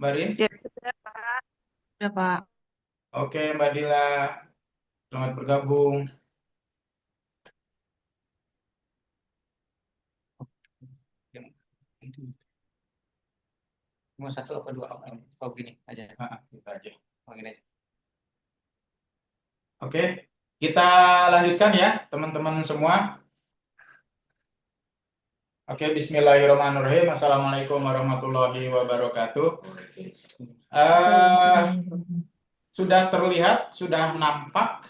Mbak Rin? Ya, sudah, Pak. Sudah, Pak. Oke, Mbak Dila, selamat bergabung. Cuma satu apa dua? Oh, gini aja. Kita aja. Oh, gini aja. Oke, kita lanjutkan ya, teman-teman semua. Oke, Bismillahirrahmanirrahim. Assalamualaikum warahmatullahi wabarakatuh. Eh, sudah terlihat, sudah nampak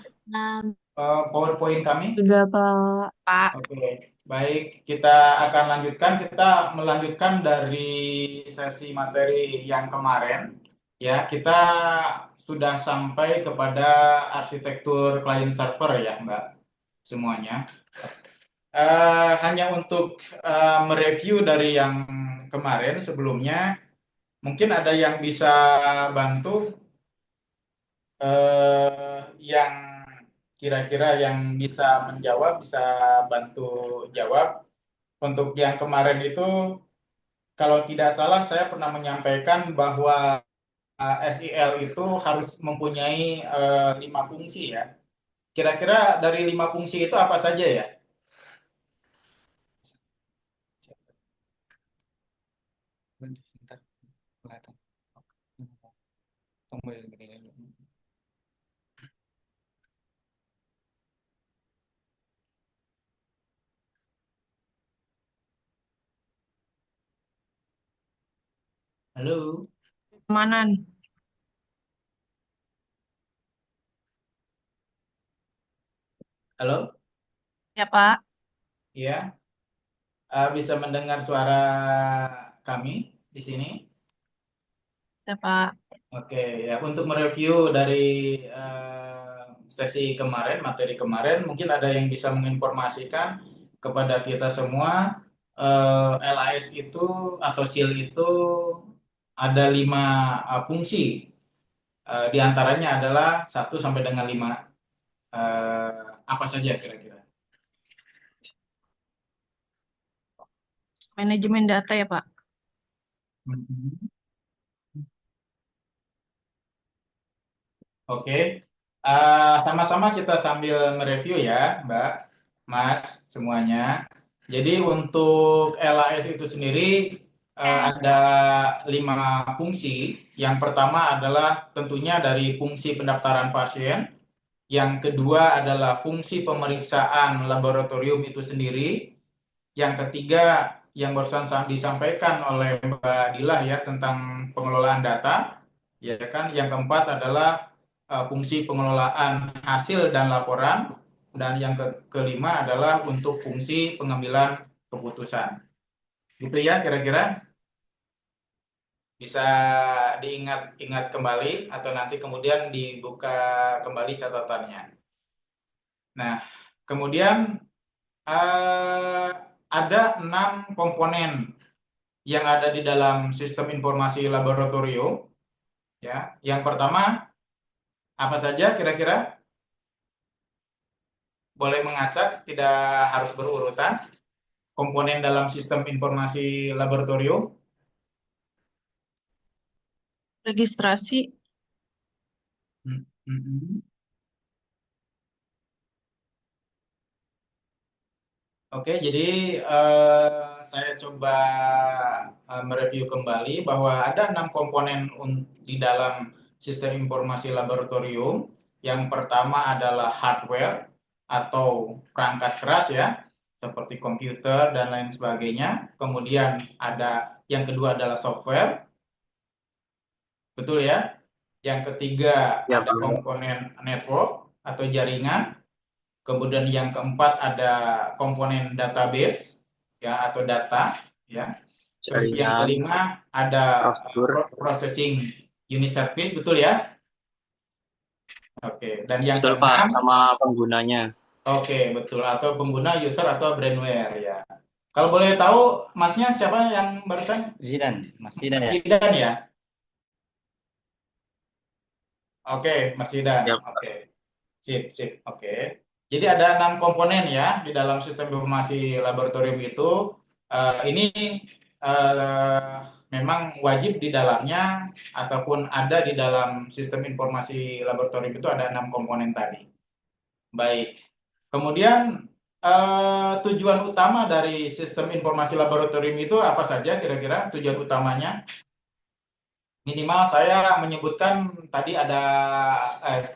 PowerPoint kami? Sudah, Pak. Pak. Oke, baik. Kita akan lanjutkan. Kita melanjutkan dari sesi materi yang kemarin. Ya, kita sudah sampai kepada arsitektur client server ya, Mbak, semuanya. Hanya untuk mereview dari yang kemarin sebelumnya, mungkin ada yang bisa bantu yang kira-kira yang bisa menjawab, bisa bantu jawab. Untuk yang kemarin itu, kalau tidak salah, saya pernah menyampaikan bahwa SEL itu harus mempunyai 5 fungsi ya. Kira-kira dari 5 fungsi itu apa saja ya? Sebentar, kelihatan. Tunggu gini. Halo, Mana nih? halo, Ya, Pak. ya, bisa mendengar suara kami di sini? Ya, Pak. Oke, ya untuk mereview dari sesi kemarin, materi kemarin, mungkin ada yang bisa menginformasikan kepada kita semua LAS itu atau SIL itu ada 5 fungsi. Di antaranya adalah 1 sampai dengan 5. Eh, apa saja kira-kira? Manajemen data ya, Pak. Mhm. Oke, sama-sama kita sambil mereview ya, Mbak, Mas, semuanya. Jadi untuk LAS itu sendiri ada 5 fungsi. Yang pertama adalah tentunya dari fungsi pendaftaran pasien. Yang kedua adalah fungsi pemeriksaan laboratorium itu sendiri. Yang ketiga yang barusan disampaikan oleh Mbak Dila ya tentang pengelolaan data, ya kan. Yang keempat adalah fungsi pengelolaan hasil dan laporan, dan yang kelima adalah untuk fungsi pengambilan keputusan. Gitu ya kira-kira, bisa diingat-ingat kembali atau nanti kemudian dibuka kembali catatannya. Nah, kemudian eh, ada 6 komponen yang ada di dalam sistem informasi laboratorium. Ya, yang pertama apa saja kira-kira? Boleh mengacak, tidak harus berurutan. Komponen dalam sistem informasi laboratorium. Registrasi. Hmm, hmm, hmm. Oke, jadi saya coba mereview kembali bahwa ada 6 komponen di dalam sistem informasi laboratorium. Yang pertama adalah hardware atau perangkat keras ya, seperti komputer dan lain sebagainya. Kemudian yang kedua adalah software, betul ya. Yang ketiga Ya, ada Pak. komponen network atau jaringan. Kemudian yang keempat ada komponen database ya atau data ya. Terus yang Jaringan, kelima ada prosedur. processing unit service, betul ya? Oke, dan yang Betul, Pak, keenam, sama penggunanya. oke betul, atau pengguna user atau brandware ya. Kalau boleh tahu masnya siapa yang barusan? Zidan, Mas Zidan ya. Zidan ya. Oke, Mas Zidan. Ya, Oke. Sip, sip. Oke. Jadi ada 6 komponen ya di dalam sistem informasi laboratorium itu. Ini memang wajib di dalamnya ataupun ada di dalam sistem informasi laboratorium itu ada 6 komponen tadi. Baik. Kemudian tujuan utama dari sistem informasi laboratorium itu apa saja kira-kira tujuan utamanya? Minimal saya menyebutkan tadi ada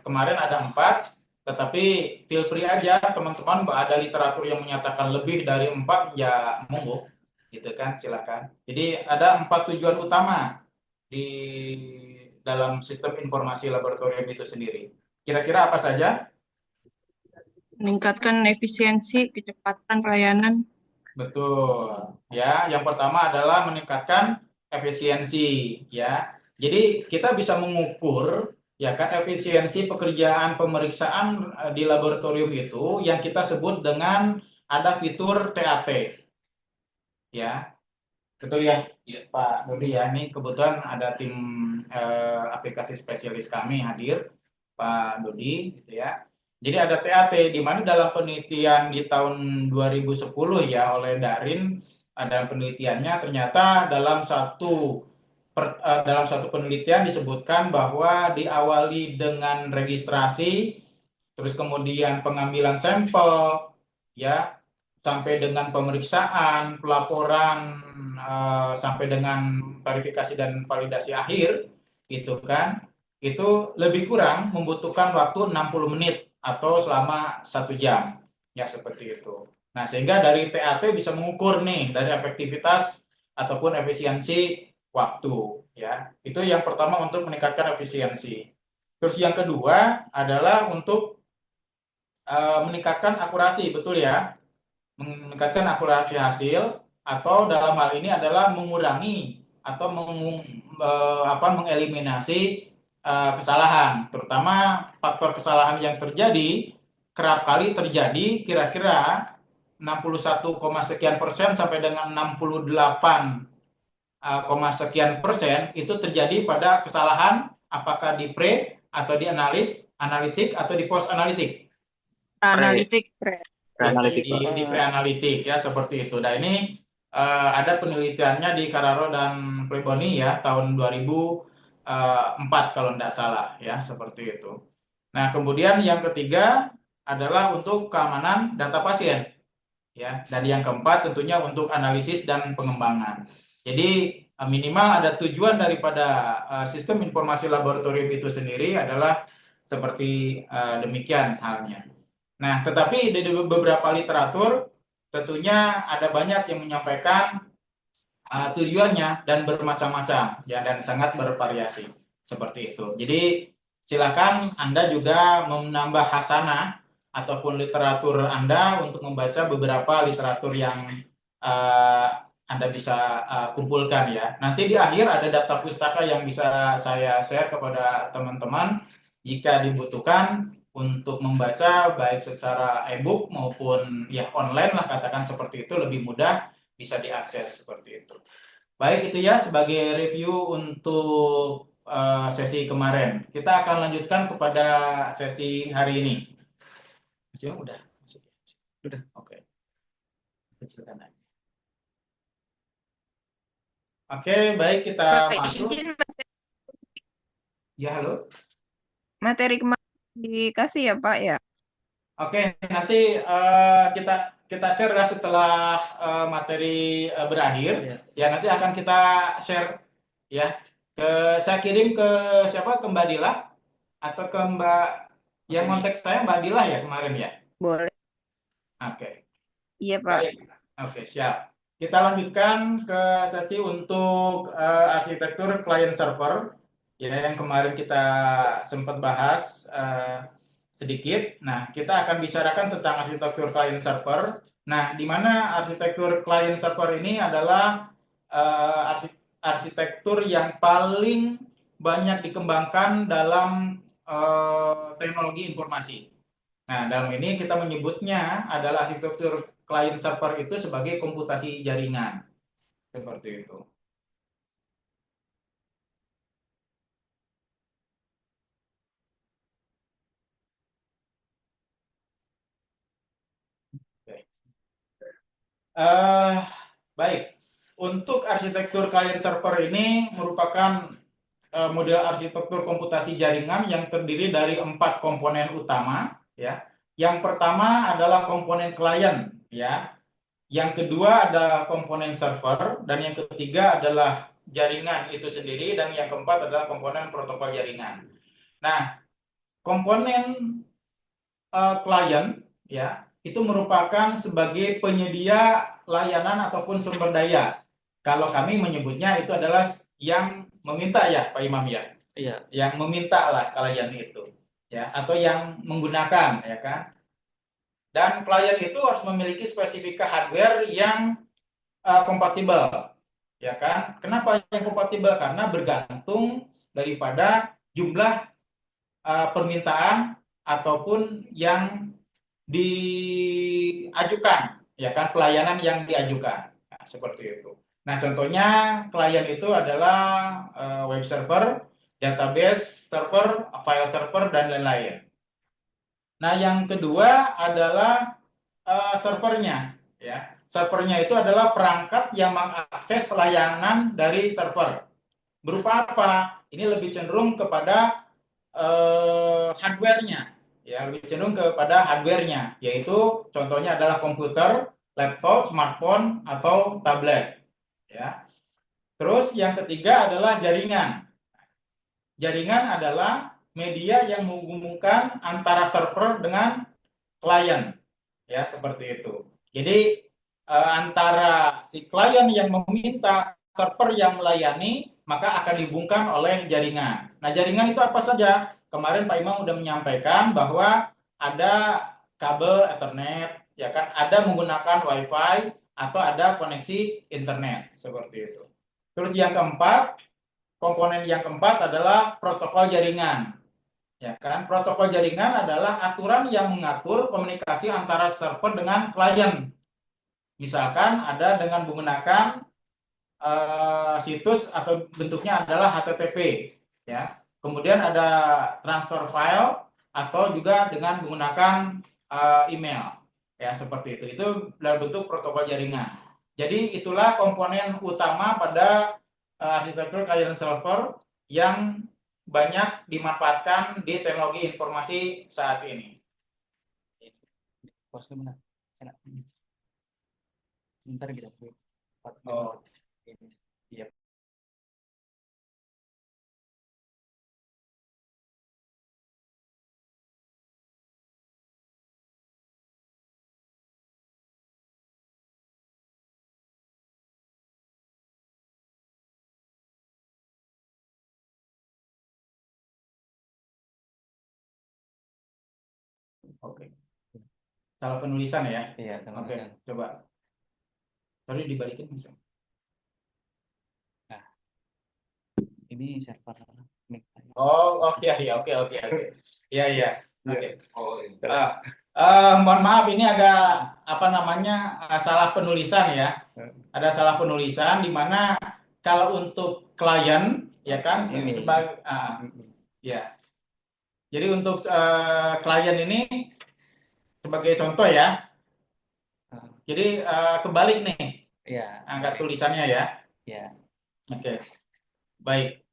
kemarin ada 4, tetapi feel free aja teman-teman, ada literatur yang menyatakan lebih dari 4 ya monggo, gitu kan, silakan. Jadi ada 4 tujuan utama di dalam sistem informasi laboratorium itu sendiri. Kira-kira apa saja? Meningkatkan efisiensi, kecepatan pelayanan. Betul. Ya, yang pertama adalah meningkatkan efisiensi, ya. Jadi kita bisa mengukur ya kan efisiensi pekerjaan pemeriksaan di laboratorium itu yang kita sebut dengan ada fitur TAT, ya. Betul ya, Pak Dodi ya. Ini kebetulan ada tim aplikasi spesialis kami hadir, Pak Dodi, gitu ya. Jadi ada TAT di mana dalam penelitian di tahun 2010 ya oleh Darin, ada penelitiannya ternyata dalam satu penelitian disebutkan bahwa diawali dengan registrasi, terus kemudian pengambilan sampel, ya, sampai dengan pemeriksaan, pelaporan, sampai dengan verifikasi dan validasi akhir, gitu kan, itu lebih kurang membutuhkan waktu 60 menit atau selama 1 jam, ya seperti itu. Nah, sehingga dari TAT bisa mengukur nih dari efektivitas ataupun efisiensi waktu, ya. Itu yang pertama untuk meningkatkan efisiensi. Terus yang kedua adalah untuk meningkatkan akurasi, betul ya, meningkatkan akurasi hasil, atau dalam hal ini adalah mengurangi atau mengeliminasi kesalahan, terutama faktor kesalahan yang terjadi kerap kali terjadi kira-kira 61, sekian persen sampai dengan 68, sekian persen itu terjadi pada kesalahan apakah di pre atau di analitik atau di post analitik. Analitik. Analitik. Di pre-analitik ya seperti itu. Nah ini ada penelitiannya di Carraro dan Pleboni ya tahun 2004 kalau tidak salah ya seperti itu. Nah kemudian yang ketiga adalah untuk keamanan data pasien ya, dan yang keempat tentunya untuk analisis dan pengembangan. Jadi minimal ada tujuan daripada sistem informasi laboratorium itu sendiri adalah seperti demikian halnya. Nah, tetapi di beberapa literatur tentunya ada banyak yang menyampaikan tujuannya dan bermacam-macam ya dan sangat bervariasi seperti itu. Jadi silakan Anda juga menambah hasanah ataupun literatur Anda untuk membaca beberapa literatur yang uh, Anda bisa kumpulkan ya. Nanti di akhir ada daftar pustaka yang bisa saya share kepada teman-teman jika dibutuhkan untuk membaca baik secara e-book maupun ya online lah katakan seperti itu lebih mudah bisa diakses seperti itu. Baik itu ya sebagai review untuk sesi kemarin. Kita akan lanjutkan kepada sesi hari ini. Udah. Udah. Oke. Oke, baik kita Pak, masuk. izin Ya, halo. materi kemarin dikasih ya Pak ya? Oke, nanti kita kita share ya setelah materi berakhir. Ya, nanti akan kita share ya. Saya kirim ke siapa? Ke Mbak Dila atau ke Mbak yang konteks saya Mbak Dila ya kemarin ya. Boleh. Oke. Iya Pak. Baik. Oke, siap. Kita lanjutkan ke sesi untuk arsitektur client server ya yang kemarin kita sempat bahas sedikit. Nah, kita akan bicarakan tentang arsitektur client server. Nah, di mana arsitektur client server ini adalah arsitektur yang paling banyak dikembangkan dalam teknologi informasi. Nah, dalam ini kita menyebutnya adalah arsitektur client server itu sebagai komputasi jaringan. Seperti itu. Oke. Baik. untuk arsitektur client server ini merupakan model arsitektur komputasi jaringan yang terdiri dari 4 komponen utama, ya. Yang pertama adalah komponen klien, ya. Yang kedua ada komponen server, dan yang ketiga adalah jaringan itu sendiri, dan yang keempat adalah komponen protokol jaringan. Nah, komponen klien, ya, itu merupakan sebagai penyedia layanan ataupun sumber daya. Kalau kami menyebutnya itu adalah yang meminta, ya Pak Imam, ya, Iya. yang meminta lah klien itu, ya, atau yang menggunakan, ya kan. Dan klien itu harus memiliki spesifika hardware yang kompatibel, ya kan. Kenapa yang kompatibel? Karena bergantung daripada jumlah permintaan ataupun yang diajukan, ya kan, pelayanan yang diajukan. Nah, seperti itu. Nah, contohnya klien itu adalah web server, database server, file server, dan lain-lain. Nah, yang kedua adalah servernya, ya. Servernya itu adalah perangkat yang mengakses layanan dari server. Berupa apa? Ini lebih cenderung kepada hardware-nya, ya, lebih cenderung kepada hardware-nya, yaitu contohnya adalah komputer, laptop, smartphone, atau tablet, ya. Terus yang ketiga adalah jaringan. Jaringan adalah media yang menghubungkan antara server dengan klien, ya, seperti itu. Jadi antara si klien yang meminta server yang melayani, maka akan dihubungkan oleh jaringan. Nah, jaringan itu apa saja? Kemarin Pak Imam sudah menyampaikan bahwa ada kabel Ethernet, ya kan, ada menggunakan WiFi atau ada koneksi internet, seperti itu. Terus yang keempat, komponen yang keempat adalah protokol jaringan. Ya kan, protokol jaringan adalah aturan yang mengatur komunikasi antara server dengan klien. Misalkan ada dengan menggunakan situs atau bentuknya adalah HTTP, ya. Kemudian ada transfer file atau juga dengan menggunakan email, ya, seperti itu. Itu dalam bentuk protokol jaringan. Jadi itulah komponen utama pada arsitektur client server yang banyak dimanfaatkan di teknologi informasi saat ini. Bentar kita. Oh. Iya. Oke. Salah penulisan ya? Iya, Oke, coba. Tadi dibalikin bisa. Nah, ini server. Oh, oke, ya, oke. Iya. Oke. Oh, iya. Mohon maaf, ini agak apa namanya salah penulisan ya. Ada salah penulisan di mana kalau untuk klien, ya kan, Ini. sebagai ya. Jadi untuk klien ini sebagai contoh ya. Jadi kebalik nih. Iya. Angka tulisannya ya. Iya. Oke. Baik.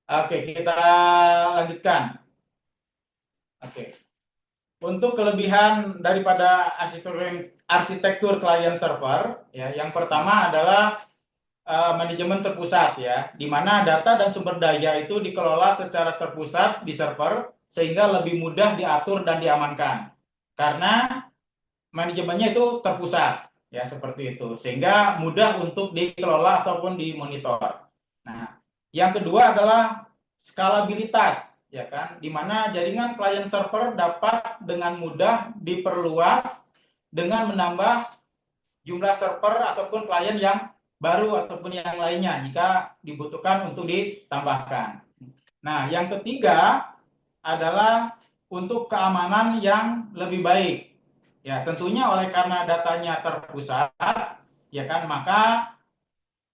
Oke, kita lanjutkan. Oke. Untuk kelebihan daripada arsitektur client server, ya, yang pertama adalah manajemen terpusat, ya, di mana data dan sumber daya itu dikelola secara terpusat di server sehingga lebih mudah diatur dan diamankan. Karena manajemennya itu terpusat, ya, seperti itu, sehingga mudah untuk dikelola ataupun dimonitor. Nah, yang kedua adalah skalabilitas, ya kan, di mana jaringan client server dapat dengan mudah diperluas dengan menambah jumlah server ataupun klien yang baru ataupun yang lainnya jika dibutuhkan untuk ditambahkan. Nah, yang ketiga adalah untuk keamanan yang lebih baik. Ya, tentunya oleh karena datanya terpusat, ya kan, maka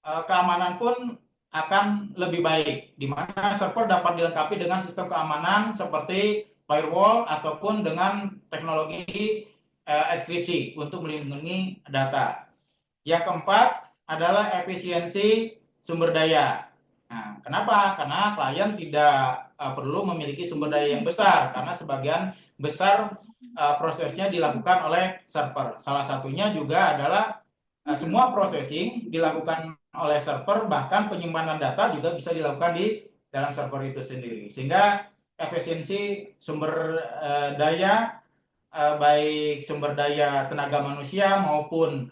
keamanan pun akan lebih baik, di mana server dapat dilengkapi dengan sistem keamanan seperti firewall ataupun dengan teknologi enkripsi untuk melindungi data. Yang keempat, adalah efisiensi sumber daya. Nah, kenapa? Karena klien tidak perlu memiliki sumber daya yang besar karena sebagian besar prosesnya dilakukan oleh server. Salah satunya juga adalah semua processing dilakukan oleh server, bahkan penyimpanan data juga bisa dilakukan di dalam server itu sendiri. Sehingga efisiensi sumber daya, baik sumber daya tenaga manusia maupun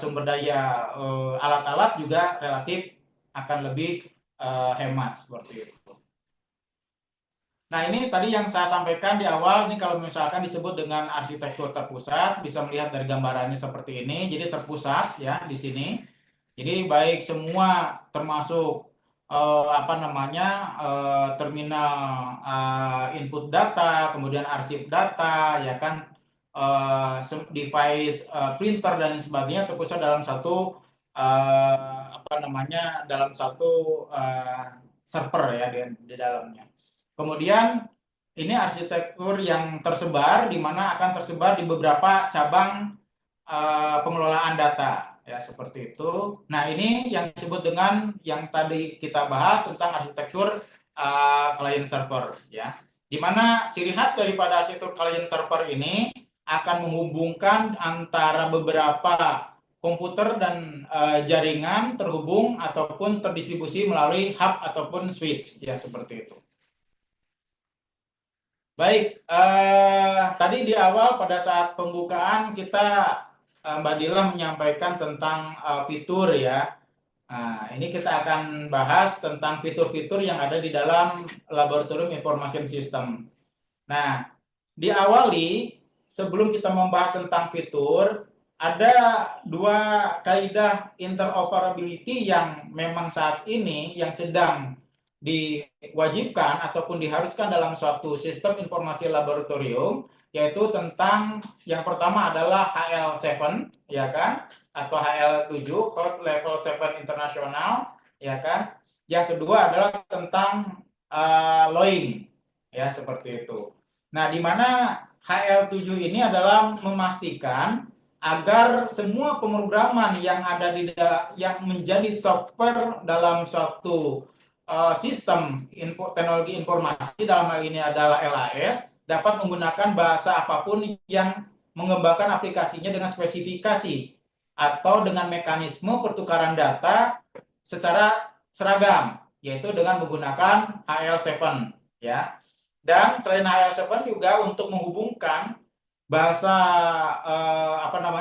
sumber daya alat-alat juga relatif akan lebih hemat seperti itu. Nah, ini tadi yang saya sampaikan di awal, ini kalau misalkan disebut dengan arsitektur terpusat, bisa melihat dari gambarannya seperti ini. Jadi terpusat ya di sini. Jadi baik semua termasuk terminal input data, kemudian arsip data, ya kan, device printer dan lain sebagainya terpusat dalam satu dalam satu server ya di dalamnya. Kemudian ini arsitektur yang tersebar, di mana akan tersebar di beberapa cabang pengelolaan data, ya seperti itu. Nah, ini yang disebut dengan yang tadi kita bahas tentang arsitektur client server, ya. Di mana ciri khas daripada arsitektur client server ini akan menghubungkan antara beberapa komputer dan jaringan terhubung ataupun terdistribusi melalui hub ataupun switch, ya seperti itu. Baik, tadi di awal pada saat pembukaan kita Mbak Dila menyampaikan tentang fitur ya. Nah, ini kita akan bahas tentang fitur-fitur yang ada di dalam Laboratorium Information System. Nah, diawali sebelum kita membahas tentang fitur, ada dua kaidah interoperability yang memang saat ini yang sedang diwajibkan ataupun diharuskan dalam suatu sistem informasi laboratorium, yaitu tentang yang pertama adalah HL7 ya kan, atau HL7 Code Level 7 internasional ya kan. Yang kedua adalah tentang LOING ya seperti itu. Nah, di mana HL7 ini adalah memastikan agar semua pemrograman yang ada di yang menjadi software dalam suatu sistem teknologi informasi, dalam hal ini adalah LAS, dapat menggunakan bahasa apapun yang mengembangkan aplikasinya dengan spesifikasi atau dengan mekanisme pertukaran data secara seragam, yaitu dengan menggunakan HL7 ya. Dan selain HL7 juga untuk menghubungkan bahasa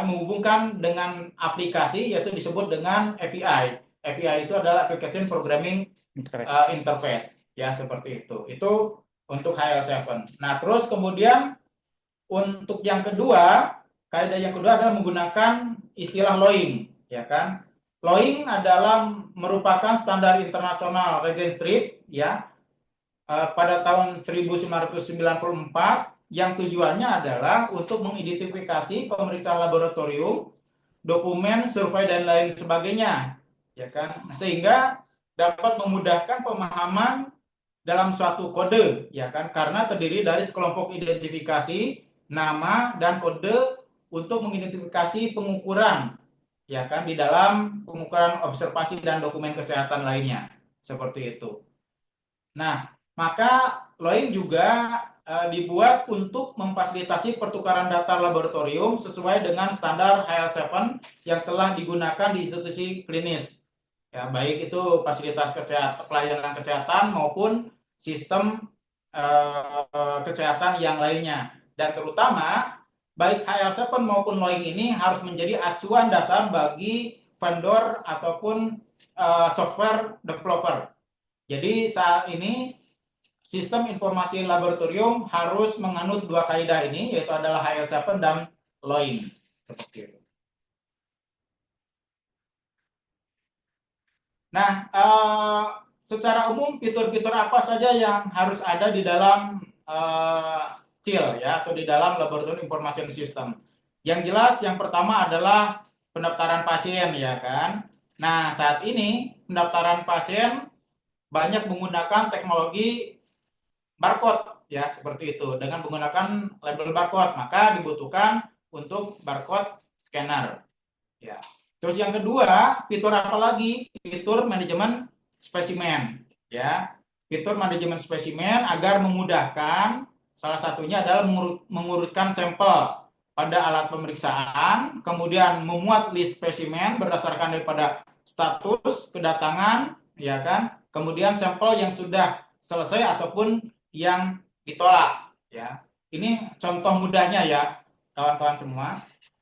menghubungkan dengan aplikasi, yaitu disebut dengan API. API itu adalah Application Programming Interface ya seperti itu. Itu untuk HL7. Nah, terus kemudian untuk yang kedua, kaidah yang kedua adalah menggunakan istilah LOING ya kan. LOING adalah merupakan standar internasional reference strip ya pada tahun 1994 yang tujuannya adalah untuk mengidentifikasi pemeriksaan laboratorium, dokumen, survei dan lain sebagainya ya kan, sehingga dapat memudahkan pemahaman dalam suatu kode ya kan, karena terdiri dari sekelompok identifikasi nama dan kode untuk mengidentifikasi pengukuran ya kan di dalam pengukuran observasi dan dokumen kesehatan lainnya seperti itu. Nah, maka LOING juga dibuat untuk memfasilitasi pertukaran data laboratorium sesuai dengan standar HL7 yang telah digunakan di institusi klinis. Ya, baik itu fasilitas kesehatan, pelayanan kesehatan maupun sistem kesehatan yang lainnya. Dan terutama baik HL7 maupun LOING ini harus menjadi acuan dasar bagi vendor ataupun software developer. Jadi saat ini sistem informasi laboratorium harus menganut dua kaidah ini, yaitu adalah HL7 dan LOING. Seperti itu. Nah, secara umum fitur-fitur apa saja yang harus ada di dalam CIL ya, atau di dalam Laboratorium Information System? Yang jelas yang pertama adalah pendaftaran pasien ya kan. Nah, saat ini pendaftaran pasien banyak menggunakan teknologi barcode ya seperti itu, dengan menggunakan label barcode, maka dibutuhkan untuk barcode scanner ya. Terus yang kedua, fitur apa lagi? Fitur manajemen spesimen, ya. Fitur manajemen spesimen agar memudahkan, salah satunya adalah mengurutkan sampel pada alat pemeriksaan, kemudian memuat list spesimen berdasarkan daripada status kedatangan, ya kan? Kemudian sampel yang sudah selesai ataupun yang ditolak, ya. Ini contoh mudahnya ya, kawan-kawan semua.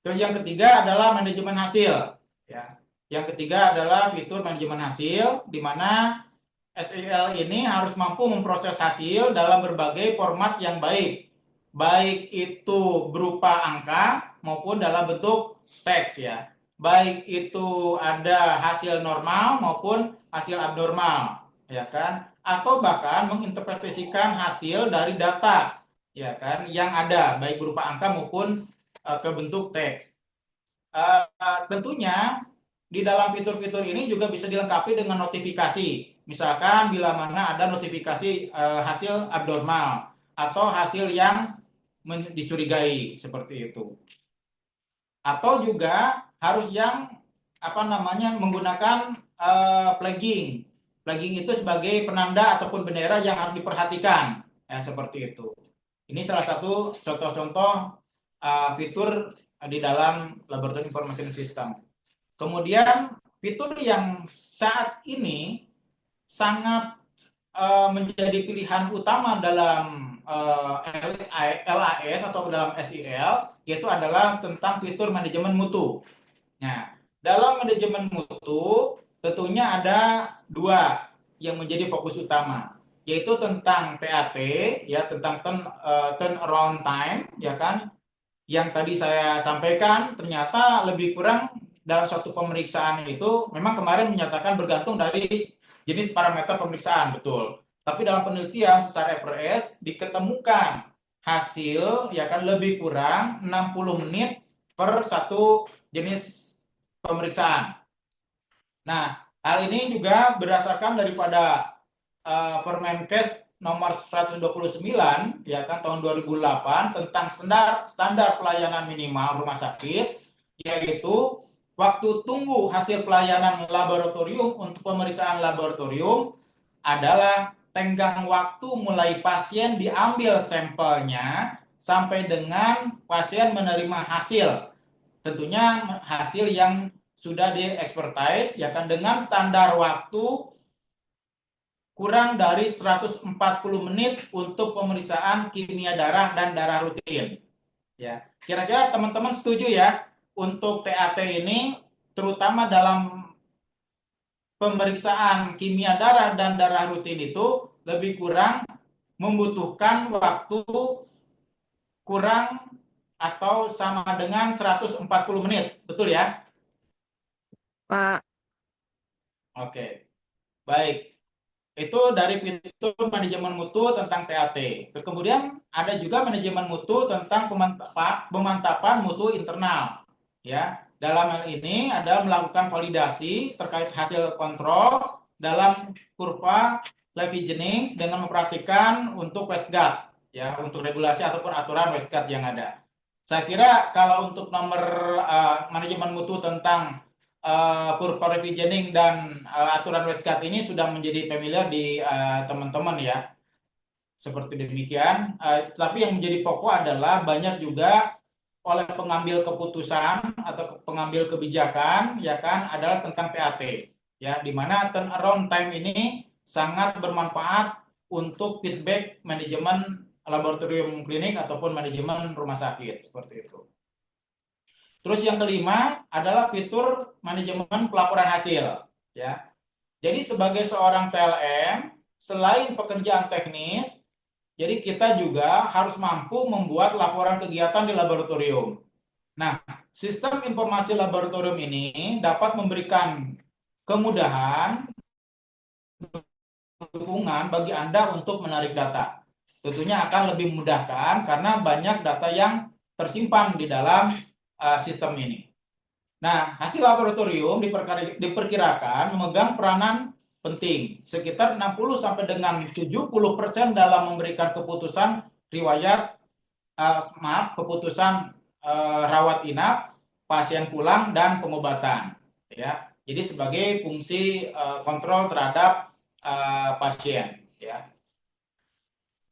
Terus yang ketiga adalah manajemen hasil. Ya. Yang ketiga adalah fitur manajemen hasil, di mana SEL ini harus mampu memproses hasil dalam berbagai format yang baik, baik itu berupa angka maupun dalam bentuk teks ya. Baik itu ada hasil normal maupun hasil abnormal, ya kan? Atau bahkan menginterpretasikan hasil dari data, ya kan, yang ada baik berupa angka maupun ke bentuk teks. Tentunya di dalam fitur-fitur ini juga bisa dilengkapi dengan notifikasi. Misalkan bila mana ada notifikasi hasil abnormal atau hasil yang dicurigai seperti itu. Atau juga harus yang menggunakan flagging. Flagging itu sebagai penanda ataupun bendera yang harus diperhatikan, ya seperti itu. Ini salah satu contoh-contoh fitur di dalam Laboratorium Information System. Kemudian fitur yang saat ini sangat menjadi pilihan utama dalam LAS atau dalam SEL, yaitu adalah tentang fitur manajemen mutu. Nah, dalam manajemen mutu tentunya ada dua yang menjadi fokus utama, yaitu tentang TAT, ya, tentang turnaround time, ya kan, yang tadi saya sampaikan ternyata lebih kurang dalam suatu pemeriksaan itu memang kemarin menyatakan bergantung dari jenis parameter pemeriksaan, betul. Tapi dalam penelitian secara FRS diketemukan hasil ya kan lebih kurang 60 menit per satu jenis pemeriksaan. Nah, hal ini juga berdasarkan daripada Permenkes nomor 129 ya kan tahun 2008 tentang standar pelayanan minimal rumah sakit, yaitu waktu tunggu hasil pelayanan laboratorium untuk pemeriksaan laboratorium adalah tenggang waktu mulai pasien diambil sampelnya sampai dengan pasien menerima hasil. Tentunya hasil yang sudah di-expertise ya kan dengan standar waktu kurang dari 140 menit untuk pemeriksaan kimia darah dan darah rutin. Ya, kira-kira teman-teman setuju ya untuk TAT ini, terutama dalam pemeriksaan kimia darah dan darah rutin itu lebih kurang membutuhkan waktu kurang atau sama dengan 140 menit, betul ya? Pak. Oke, baik. Itu dari fitur manajemen mutu tentang TAT. Kemudian ada juga manajemen mutu tentang pemantapan mutu internal. Ya, dalam hal ini adalah melakukan validasi terkait hasil kontrol dalam kurva Levy-Jennings dengan memperhatikan untuk Westgate, ya, untuk regulasi ataupun aturan Westgate yang ada. Saya kira kalau untuk nomor manajemen mutu tentang kurva Levy-Jennings dan aturan Westgate ini sudah menjadi familiar di teman-teman ya. Seperti demikian. Tapi yang menjadi pokok adalah banyak juga oleh pengambil keputusan atau pengambil kebijakan ya kan adalah tentang TAT ya, di mana turnaround time ini sangat bermanfaat untuk feedback manajemen laboratorium klinik ataupun manajemen rumah sakit seperti itu. Terus yang kelima adalah fitur manajemen pelaporan hasil ya. Jadi sebagai seorang TLM selain pekerjaan teknis, jadi kita juga harus mampu membuat laporan kegiatan di laboratorium. Nah, sistem informasi laboratorium ini dapat memberikan kemudahan dukungan bagi Anda untuk menarik data. Tentunya akan lebih memudahkan karena banyak data yang tersimpan di dalam sistem ini. Nah, hasil laboratorium diperkirakan memegang peranan penting, sekitar 60 sampai dengan 70% dalam memberikan keputusan keputusan rawat inap, pasien pulang dan pengobatan. ya. Jadi sebagai fungsi kontrol terhadap pasien, ya.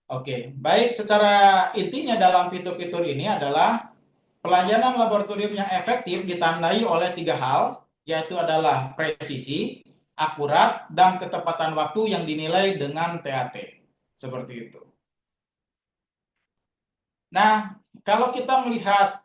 Oke, baik, secara intinya dalam fitur-fitur ini adalah pelayanan laboratorium yang efektif ditandai oleh 3 hal, yaitu adalah presisi, akurat, dan ketepatan waktu yang dinilai dengan TAT. Seperti itu. Nah, kalau kita melihat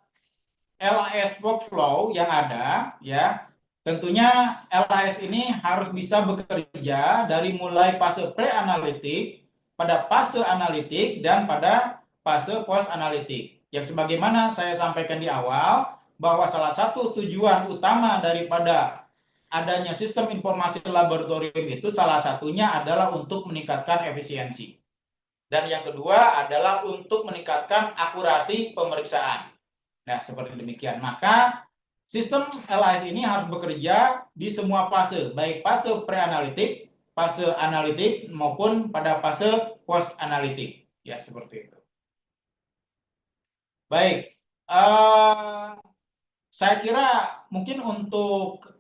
LAS workflow yang ada, ya, tentunya LAS ini harus bisa bekerja dari mulai fase pre-analitik, pada fase analitik, dan pada fase post-analitik. Yang sebagaimana saya sampaikan di awal, bahwa salah satu tujuan utama daripada adanya sistem informasi laboratorium itu salah satunya adalah untuk meningkatkan efisiensi. Dan yang kedua adalah untuk meningkatkan akurasi pemeriksaan. Nah, seperti demikian. Maka sistem LAS ini harus bekerja di semua fase, baik fase pre-analitik, fase analitik, maupun pada fase post-analitik. Ya, seperti itu. Baik, saya kira mungkin untuk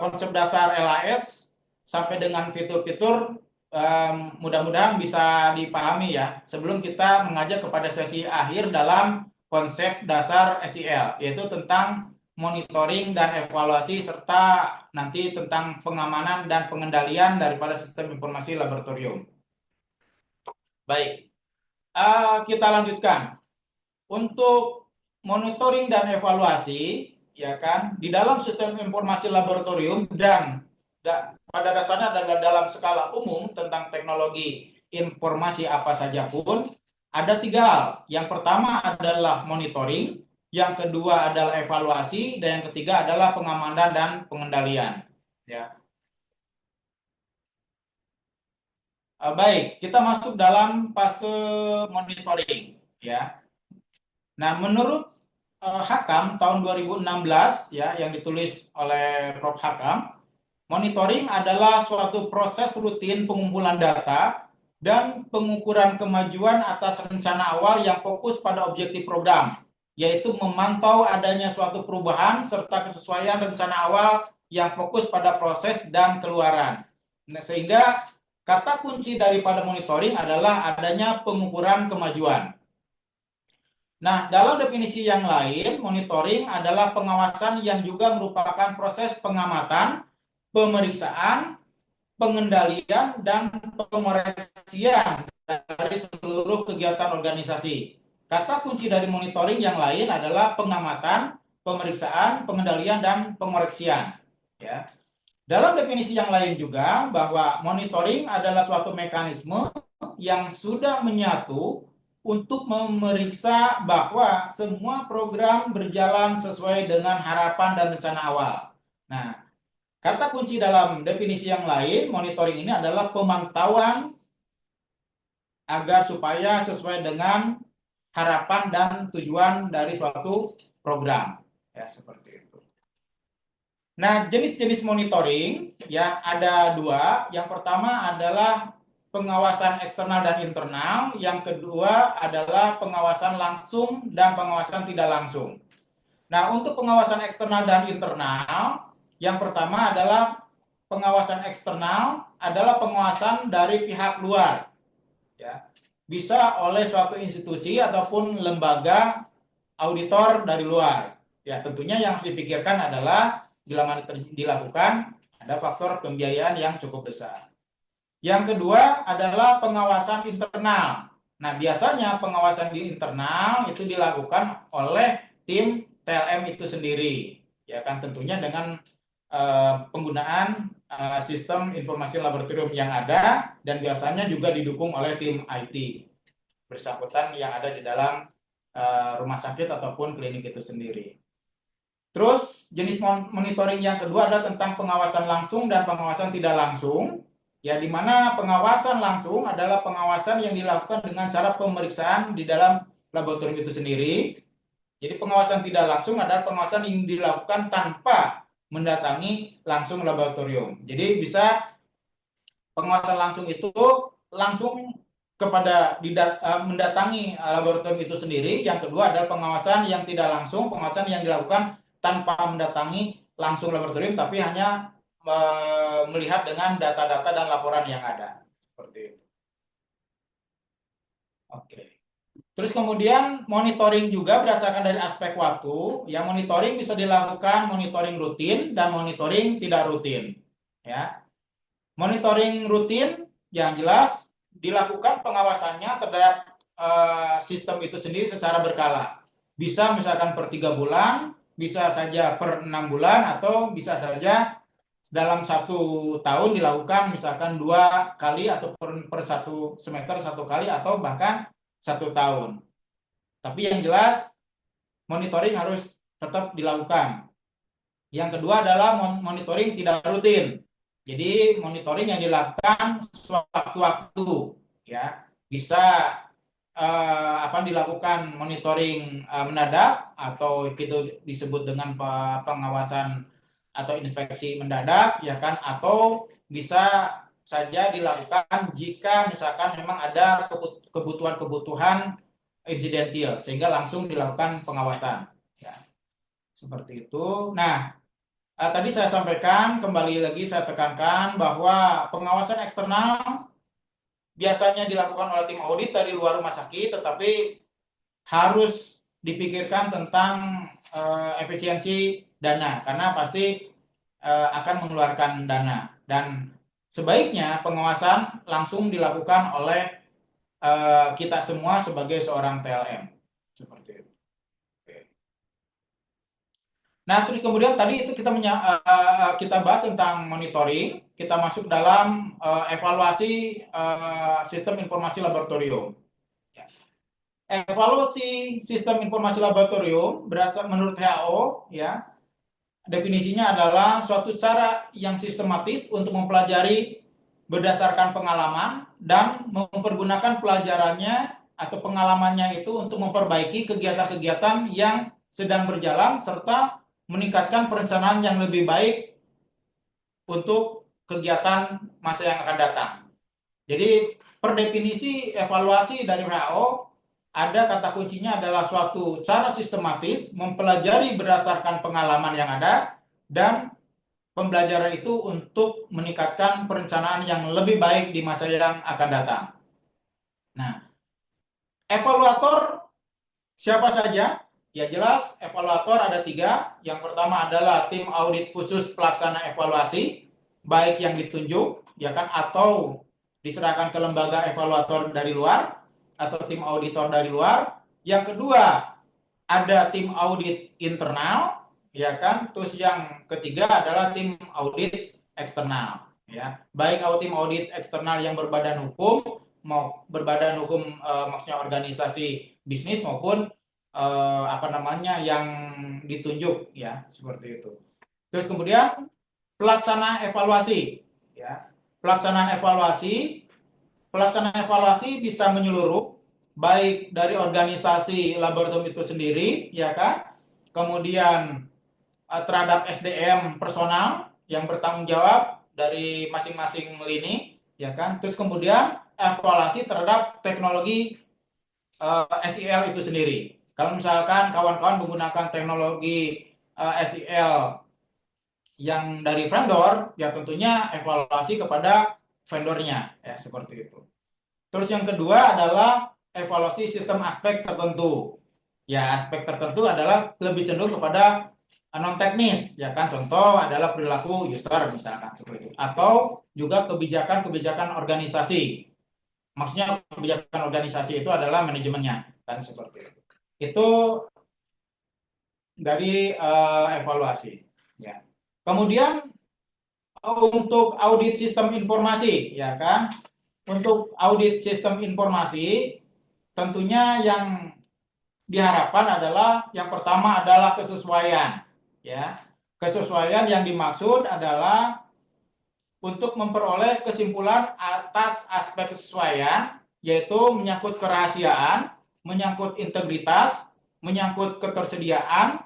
konsep dasar LAS sampai dengan fitur-fitur mudah-mudahan bisa dipahami ya, sebelum kita mengajak kepada sesi akhir dalam konsep dasar SEL, yaitu tentang monitoring dan evaluasi serta nanti tentang pengamanan dan pengendalian daripada sistem informasi laboratorium. Baik, kita lanjutkan. Untuk monitoring dan evaluasi, ya kan, di dalam sistem informasi laboratorium dan pada dasarnya adalah dalam skala umum tentang teknologi informasi apa saja pun, ada 3 hal. Yang pertama adalah monitoring, yang kedua adalah evaluasi, dan yang ketiga adalah pengamanan dan pengendalian. Ya. Baik, kita masuk dalam fase monitoring. Ya. Nah, menurut Hakam tahun 2016 ya, yang ditulis oleh Prof. Hakam, monitoring adalah suatu proses rutin pengumpulan data dan pengukuran kemajuan atas rencana awal yang fokus pada objektif program, yaitu memantau adanya suatu perubahan serta kesesuaian rencana awal yang fokus pada proses dan keluaran. Nah, sehingga kata kunci daripada monitoring adalah adanya pengukuran kemajuan. Nah, dalam definisi yang lain, monitoring adalah pengawasan yang juga merupakan proses pengamatan, pemeriksaan, pengendalian, dan pengoreksian dari seluruh kegiatan organisasi. Kata kunci dari monitoring yang lain adalah pengamatan, pemeriksaan, pengendalian, dan pengoreksian. Ya. Dalam definisi yang lain juga, bahwa monitoring adalah suatu mekanisme yang sudah menyatu untuk memeriksa bahwa semua program berjalan sesuai dengan harapan dan rencana awal. Nah, kata kunci dalam definisi yang lain, monitoring ini adalah pemantauan agar supaya sesuai dengan harapan dan tujuan dari suatu program. Ya, seperti itu. Nah, jenis-jenis monitoring ya ada 2. Yang pertama adalah pengawasan eksternal dan internal, yang kedua adalah pengawasan langsung dan pengawasan tidak langsung. Nah, untuk pengawasan eksternal dan internal, yang pertama adalah pengawasan eksternal adalah pengawasan dari pihak luar. Ya. Bisa oleh suatu institusi ataupun lembaga auditor dari luar. Ya, tentunya yang harus dipikirkan adalah bila mana dilakukan ada faktor pembiayaan yang cukup besar. Yang kedua adalah pengawasan internal. Nah, biasanya pengawasan di internal itu dilakukan oleh tim TLM itu sendiri. Ya kan, tentunya dengan penggunaan sistem informasi laboratorium yang ada, dan biasanya juga didukung oleh tim IT bersangkutan yang ada di dalam rumah sakit ataupun klinik itu sendiri. Terus jenis monitoring yang kedua adalah tentang pengawasan langsung dan pengawasan tidak langsung. Ya, di mana pengawasan langsung adalah pengawasan yang dilakukan dengan cara pemeriksaan di dalam laboratorium itu sendiri. Jadi pengawasan tidak langsung adalah pengawasan yang dilakukan tanpa mendatangi langsung laboratorium. Jadi bisa pengawasan langsung itu langsung kepada mendatangi laboratorium itu sendiri. Yang kedua adalah pengawasan yang tidak langsung, pengawasan yang dilakukan tanpa mendatangi langsung laboratorium, tapi hanya melihat dengan data-data dan laporan yang ada. Seperti itu. Oke. Terus kemudian monitoring juga berdasarkan dari aspek waktu. Yang monitoring bisa dilakukan monitoring rutin dan monitoring tidak rutin. Ya. Monitoring rutin yang jelas dilakukan pengawasannya terhadap sistem itu sendiri secara berkala. Bisa misalkan per 3 bulan, bisa saja per 6 bulan, atau bisa saja dalam 1 tahun dilakukan misalkan 2 kali, atau per 1 semester 1 kali, atau bahkan 1 tahun. Tapi yang jelas monitoring harus tetap dilakukan. Yang kedua adalah monitoring tidak rutin. Jadi monitoring yang dilakukan sewaktu-waktu, ya, bisa dilakukan monitoring mendadak, atau itu disebut dengan pengawasan atau inspeksi mendadak, ya kan, atau bisa saja dilakukan jika misalkan memang ada kebutuhan-kebutuhan insidentil sehingga langsung dilakukan pengawasan, ya, seperti itu. Nah, tadi saya sampaikan, kembali lagi saya tekankan bahwa pengawasan eksternal biasanya dilakukan oleh tim audit dari luar rumah sakit, tetapi harus dipikirkan tentang efisiensi dana, karena pasti akan mengeluarkan dana. Dan sebaiknya pengawasan langsung dilakukan oleh kita semua sebagai seorang TLM. Seperti itu. Nah, terus kemudian tadi itu kita bahas tentang monitoring, kita masuk dalam evaluasi sistem informasi laboratorium. Ya. Evaluasi sistem informasi laboratorium berasal menurut WHO, ya, definisinya adalah suatu cara yang sistematis untuk mempelajari berdasarkan pengalaman dan mempergunakan pelajarannya atau pengalamannya itu untuk memperbaiki kegiatan-kegiatan yang sedang berjalan serta meningkatkan perencanaan yang lebih baik untuk kegiatan masa yang akan datang. Jadi per definisi evaluasi dari WHO ada kata kuncinya adalah suatu cara sistematis mempelajari berdasarkan pengalaman yang ada, dan pembelajaran itu untuk meningkatkan perencanaan yang lebih baik di masa yang akan datang. Nah, evaluator siapa saja? Ya jelas, evaluator ada 3. Yang pertama adalah tim audit khusus pelaksana evaluasi, baik yang ditunjuk, ya kan, atau diserahkan ke lembaga evaluator dari luar, atau tim auditor dari luar. Yang kedua, ada tim audit internal, ya kan. Terus yang ketiga adalah tim audit eksternal, ya. Baik tim audit eksternal yang berbadan hukum, maksudnya organisasi bisnis, maupun yang ditunjuk, ya, seperti itu. Terus kemudian pelaksana evaluasi, ya. Pelaksanaan evaluasi bisa menyeluruh, baik dari organisasi laboratorium itu sendiri, ya kan, kemudian terhadap SDM personal yang bertanggung jawab dari masing-masing lini, ya kan, terus kemudian evaluasi terhadap teknologi SIL itu sendiri. Kalau misalkan kawan-kawan menggunakan teknologi SIL yang dari vendor, ya tentunya evaluasi kepada vendornya, ya, seperti itu. Terus yang kedua adalah evaluasi sistem aspek tertentu. Ya, aspek tertentu adalah lebih cenderung kepada non teknis, ya kan. Contoh adalah perilaku user misalkan, seperti itu. Atau juga kebijakan organisasi. Maksudnya kebijakan organisasi itu adalah manajemennya, kan, seperti itu. Itu dari evaluasi, ya. Kemudian untuk audit sistem informasi, ya kan. Untuk audit sistem informasi, tentunya yang diharapkan adalah yang pertama adalah kesesuaian, ya. Kesesuaian yang dimaksud adalah untuk memperoleh kesimpulan atas aspek kesesuaian, yaitu menyangkut kerahasiaan, menyangkut integritas, menyangkut ketersediaan,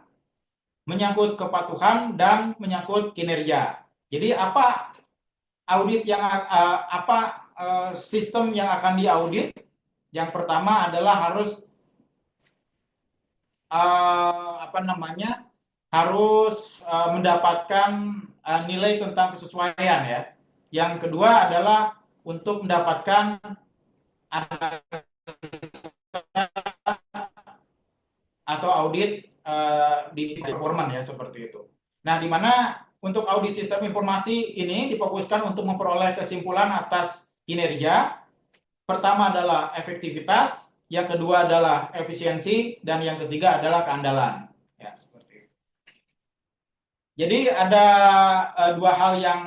menyangkut kepatuhan, dan menyangkut kinerja. Jadi apa audit yang sistem yang akan diaudit? Yang pertama adalah harus mendapatkan nilai tentang kesesuaian ya. Yang kedua adalah untuk mendapatkan atau audit di performan ya seperti itu. Nah, di mana untuk audit sistem informasi ini difokuskan untuk memperoleh kesimpulan atas kinerja. Pertama adalah efektivitas, yang kedua adalah efisiensi, dan yang ketiga adalah keandalan. Ya, seperti itu. Jadi ada dua hal yang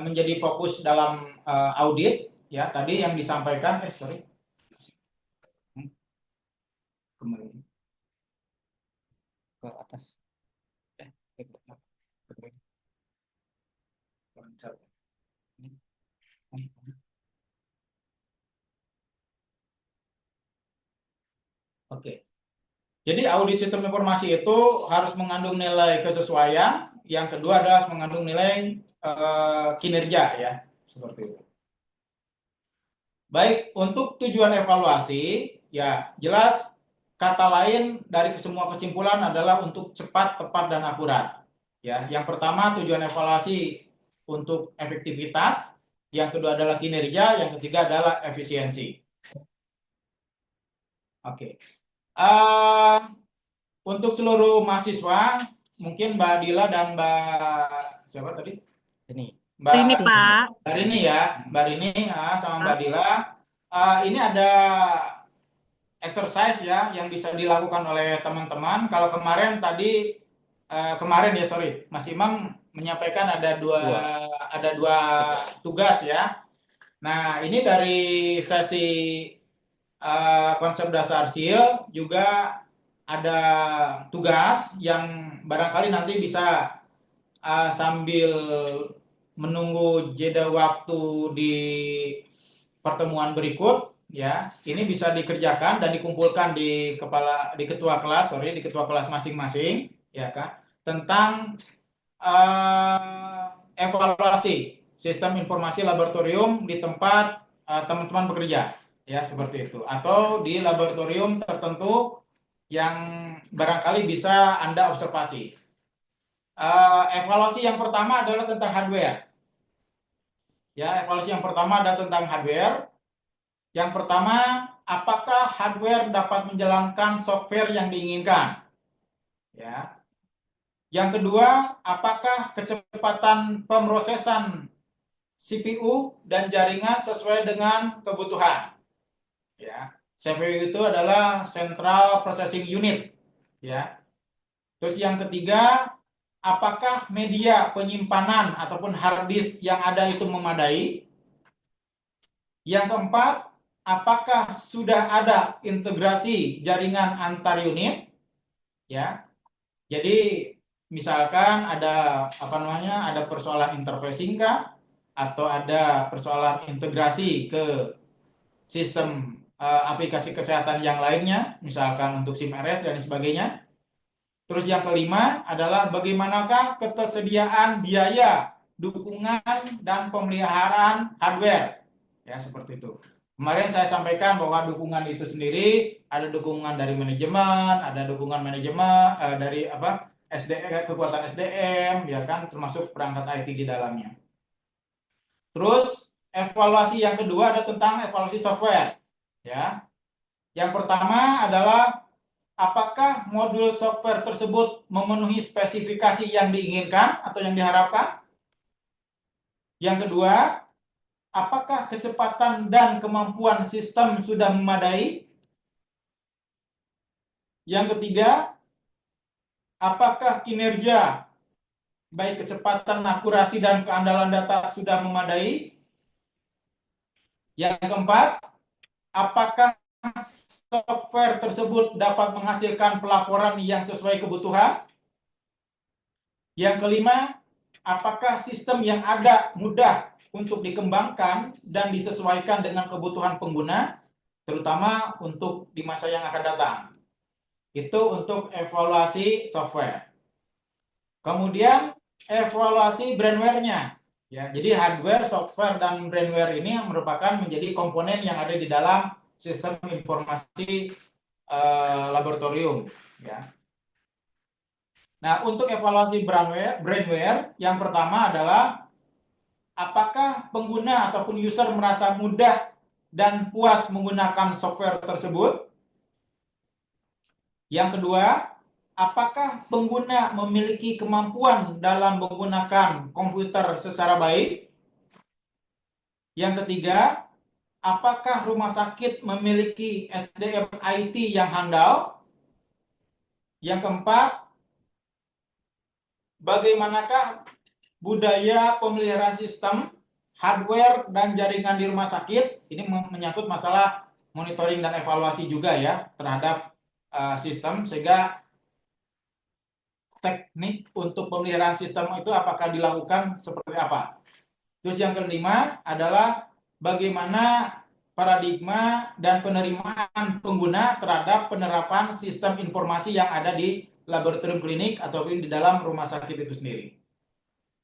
menjadi fokus dalam audit ya. Tadi yang disampaikan kembali ke atas. Oke. Jadi audit sistem informasi itu harus mengandung nilai kesesuaian, yang kedua adalah mengandung nilai kinerja ya, seperti itu. Baik, untuk tujuan evaluasi ya jelas kata lain dari semua kesimpulan adalah untuk cepat, tepat, dan akurat. Ya, yang pertama tujuan evaluasi untuk efektivitas, yang kedua adalah kinerja, yang ketiga adalah efisiensi. Oke. Untuk seluruh mahasiswa, mungkin Mbak Dila dan Mbak siapa tadi? Ini. Rini, Pak. Mbak Rini ya, Mbak Rini sama Mbak Dila. Ini ada exercise ya yang bisa dilakukan oleh teman-teman. Kalau kemarin tadi Mas Imam menyampaikan ada dua tugas ya. Nah, ini dari sesi konsep dasar SEAL juga ada tugas yang barangkali nanti bisa sambil menunggu jeda waktu di pertemuan berikut ya, ini bisa dikerjakan dan dikumpulkan di ketua kelas masing-masing ya kan, tentang evaluasi sistem informasi laboratorium di tempat teman-teman bekerja ya, seperti itu, atau di laboratorium tertentu yang barangkali bisa Anda observasi. Evaluasi yang pertama adalah tentang hardware. Ya, evaluasi yang pertama adalah tentang hardware. Yang pertama, apakah hardware dapat menjalankan software yang diinginkan? Ya. Yang kedua, apakah kecepatan pemrosesan CPU dan jaringan sesuai dengan kebutuhan? Ya. CPU itu adalah Central Processing Unit. Ya. Terus yang ketiga, apakah media penyimpanan ataupun hard disk yang ada itu memadai? Yang keempat, apakah sudah ada integrasi jaringan antar unit? Ya. Jadi misalkan ada ada persoalan interfacing kah, atau ada persoalan integrasi ke sistem aplikasi kesehatan yang lainnya, misalkan untuk SIM RS dan sebagainya. Terus yang kelima adalah bagaimanakah ketersediaan biaya, dukungan, dan pemeliharaan hardware. Ya, seperti itu. Kemarin saya sampaikan bahwa dukungan itu sendiri ada dukungan dari manajemen, ada dukungan manajemen dari SDM, kekuatan SDM, ya kan, termasuk perangkat IT di dalamnya. Terus evaluasi yang kedua ada tentang evaluasi software. Ya, yang pertama adalah apakah modul software tersebut memenuhi spesifikasi yang diinginkan atau yang diharapkan. Yang kedua, apakah kecepatan dan kemampuan sistem sudah memadai. Yang ketiga, apakah kinerja baik kecepatan, akurasi, dan keandalan data sudah memadai. Yang keempat, apakah software tersebut dapat menghasilkan pelaporan yang sesuai kebutuhan. Yang kelima, apakah sistem yang ada mudah untuk dikembangkan dan disesuaikan dengan kebutuhan pengguna, terutama untuk di masa yang akan datang. Itu untuk evaluasi software. Kemudian evaluasi brandware-nya. Ya, jadi hardware, software, dan brandware ini merupakan menjadi komponen yang ada di dalam sistem informasi laboratorium. Ya. Nah, untuk evaluasi brainware yang pertama adalah apakah pengguna ataupun user merasa mudah dan puas menggunakan software tersebut? Yang kedua, apakah pengguna memiliki kemampuan dalam menggunakan komputer secara baik? Yang ketiga, apakah rumah sakit memiliki SDM IT yang handal? Yang keempat, bagaimanakah budaya pemeliharaan sistem, hardware, dan jaringan di rumah sakit? Ini menyangkut masalah monitoring dan evaluasi juga ya terhadap sistem, sehingga teknik untuk pemeliharaan sistem itu apakah dilakukan seperti apa. Terus yang kelima adalah bagaimana paradigma dan penerimaan pengguna terhadap penerapan sistem informasi yang ada di laboratorium klinik ataupun di dalam rumah sakit itu sendiri.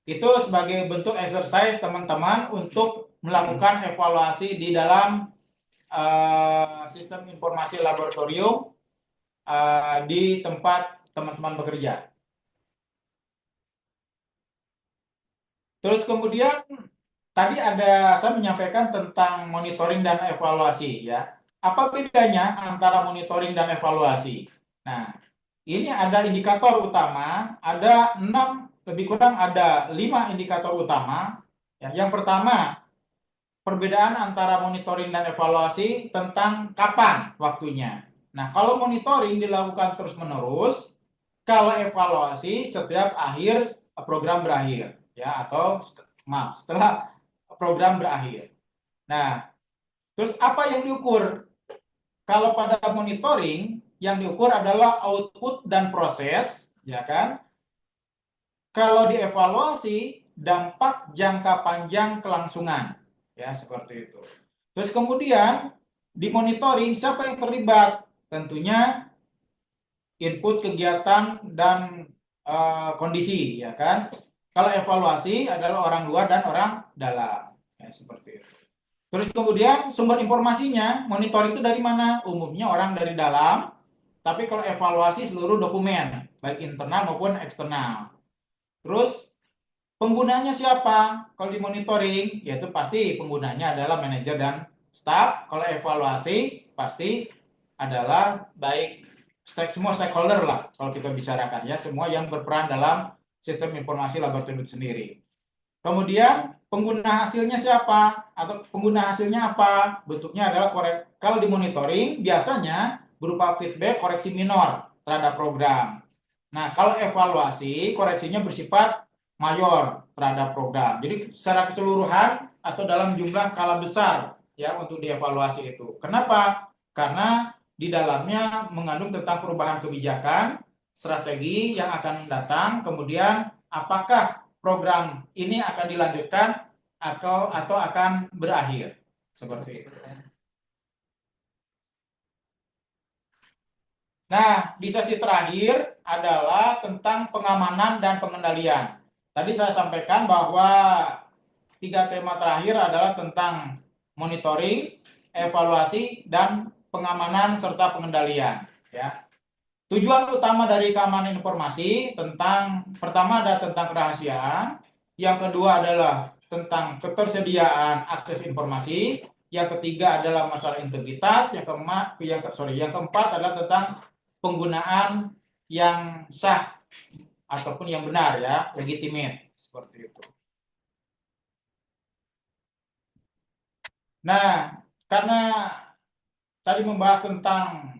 Itu sebagai bentuk exercise teman-teman untuk melakukan evaluasi di dalam sistem informasi laboratorium di tempat teman-teman bekerja. Terus kemudian tadi saya menyampaikan tentang monitoring dan evaluasi ya. Apa bedanya antara monitoring dan evaluasi? Nah, ini ada indikator utama, ada 6, lebih kurang ada 5 indikator utama. Ya, yang pertama, perbedaan antara monitoring dan evaluasi tentang kapan waktunya. Nah, kalau monitoring dilakukan terus-menerus, kalau evaluasi setiap akhir program berakhir, ya, atau setelah program berakhir. Nah, terus apa yang diukur? Kalau pada monitoring, yang diukur adalah output dan proses, ya kan? Kalau dievaluasi, dampak jangka panjang kelangsungan, ya seperti itu. Terus kemudian di monitoring siapa yang terlibat? Tentunya input, kegiatan, dan kondisi, ya kan? Kalau evaluasi adalah orang luar dan orang dalam, ya seperti itu. Terus kemudian sumber informasinya, monitoring itu dari mana? Umumnya orang dari dalam, tapi kalau evaluasi seluruh dokumen, baik internal maupun eksternal. Terus penggunanya siapa? Kalau di monitoring, yaitu pasti penggunanya adalah manajer dan staff. Kalau evaluasi, pasti adalah baik semua stakeholder lah, kalau kita bicarakan ya, semua yang berperan dalam sistem informasi laboratorium itu sendiri. Kemudian pengguna hasilnya siapa? Atau pengguna hasilnya apa? Bentuknya adalah kalau di monitoring biasanya berupa feedback koreksi minor terhadap program. Nah, kalau evaluasi koreksinya bersifat mayor terhadap program. Jadi secara keseluruhan atau dalam jumlah skala besar ya untuk dievaluasi itu. Kenapa? Karena di dalamnya mengandung tentang perubahan kebijakan, strategi yang akan datang, kemudian apakah program ini akan dilanjutkan atau akan berakhir seperti itu. Nah, di sesi terakhir adalah tentang pengamanan dan pengendalian. Tadi saya sampaikan bahwa 3 tema terakhir adalah tentang monitoring, evaluasi, dan pengamanan serta pengendalian. Ya. Tujuan utama dari keamanan informasi pertama adalah tentang kerahasiaan, yang kedua adalah tentang ketersediaan akses informasi, yang ketiga adalah masalah integritas, yang keempat adalah tentang penggunaan yang sah ataupun yang benar ya, legitimate seperti itu. Nah, karena tadi membahas tentang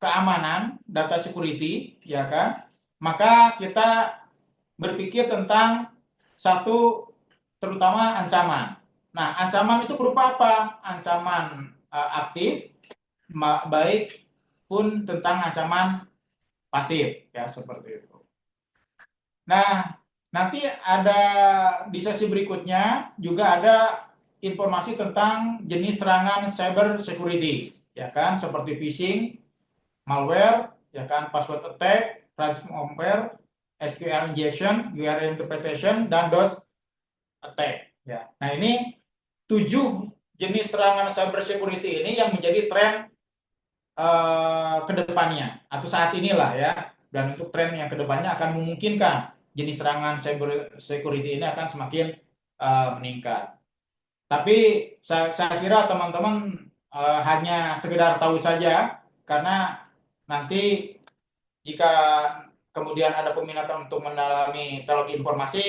keamanan, data security, ya kan? Maka kita berpikir tentang satu terutama ancaman. Nah, ancaman itu berupa apa? Ancaman aktif, baik pun tentang ancaman pasif, ya seperti itu. Nah, nanti ada di sesi berikutnya juga ada informasi tentang jenis serangan cyber security, ya kan? Seperti phishing, malware, ya kan, password attack, ransomware, SQL injection, URL interpretation, dan DOS attack. Ya. Nah, ini 7 jenis serangan cyber security ini yang menjadi tren ke depannya atau saat inilah ya. Dan untuk tren yang kedepannya akan memungkinkan jenis serangan cyber security ini akan semakin meningkat. Tapi saya kira teman-teman hanya sekedar tahu saja, karena nanti jika kemudian ada peminatan untuk mendalami teknologi informasi,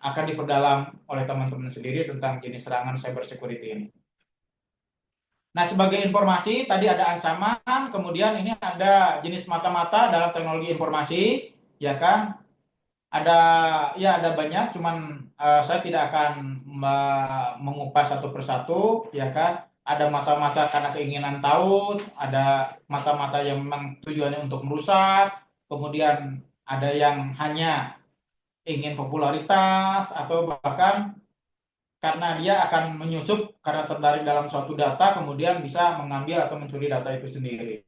akan diperdalam oleh teman-teman sendiri tentang jenis serangan cyber security ini. Nah, sebagai informasi, tadi ada ancaman, kemudian ini ada jenis mata-mata dalam teknologi informasi, ya kan? Ada banyak, cuman saya tidak akan mengupas satu persatu, ya kan? Ada mata-mata karena keinginan tahu, ada mata-mata yang memang tujuannya untuk merusak, kemudian ada yang hanya ingin popularitas, atau bahkan karena dia akan menyusup karena tertarik dalam suatu data, kemudian bisa mengambil atau mencuri data itu sendiri.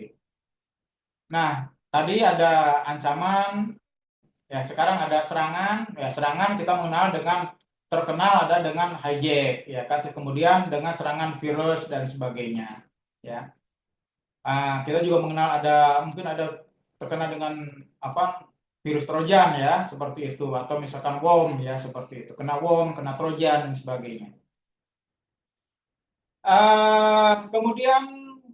Nah, tadi ada ancaman, ya sekarang ada serangan. Ya, serangan kita mengenal terkenal ada dengan hijack, ya kan, kemudian dengan serangan virus dan sebagainya, ya. Kita juga mengenal mungkin ada terkena dengan virus Trojan, ya, seperti itu, atau misalkan worm, ya, seperti itu, kena worm, kena Trojan dan sebagainya. Kemudian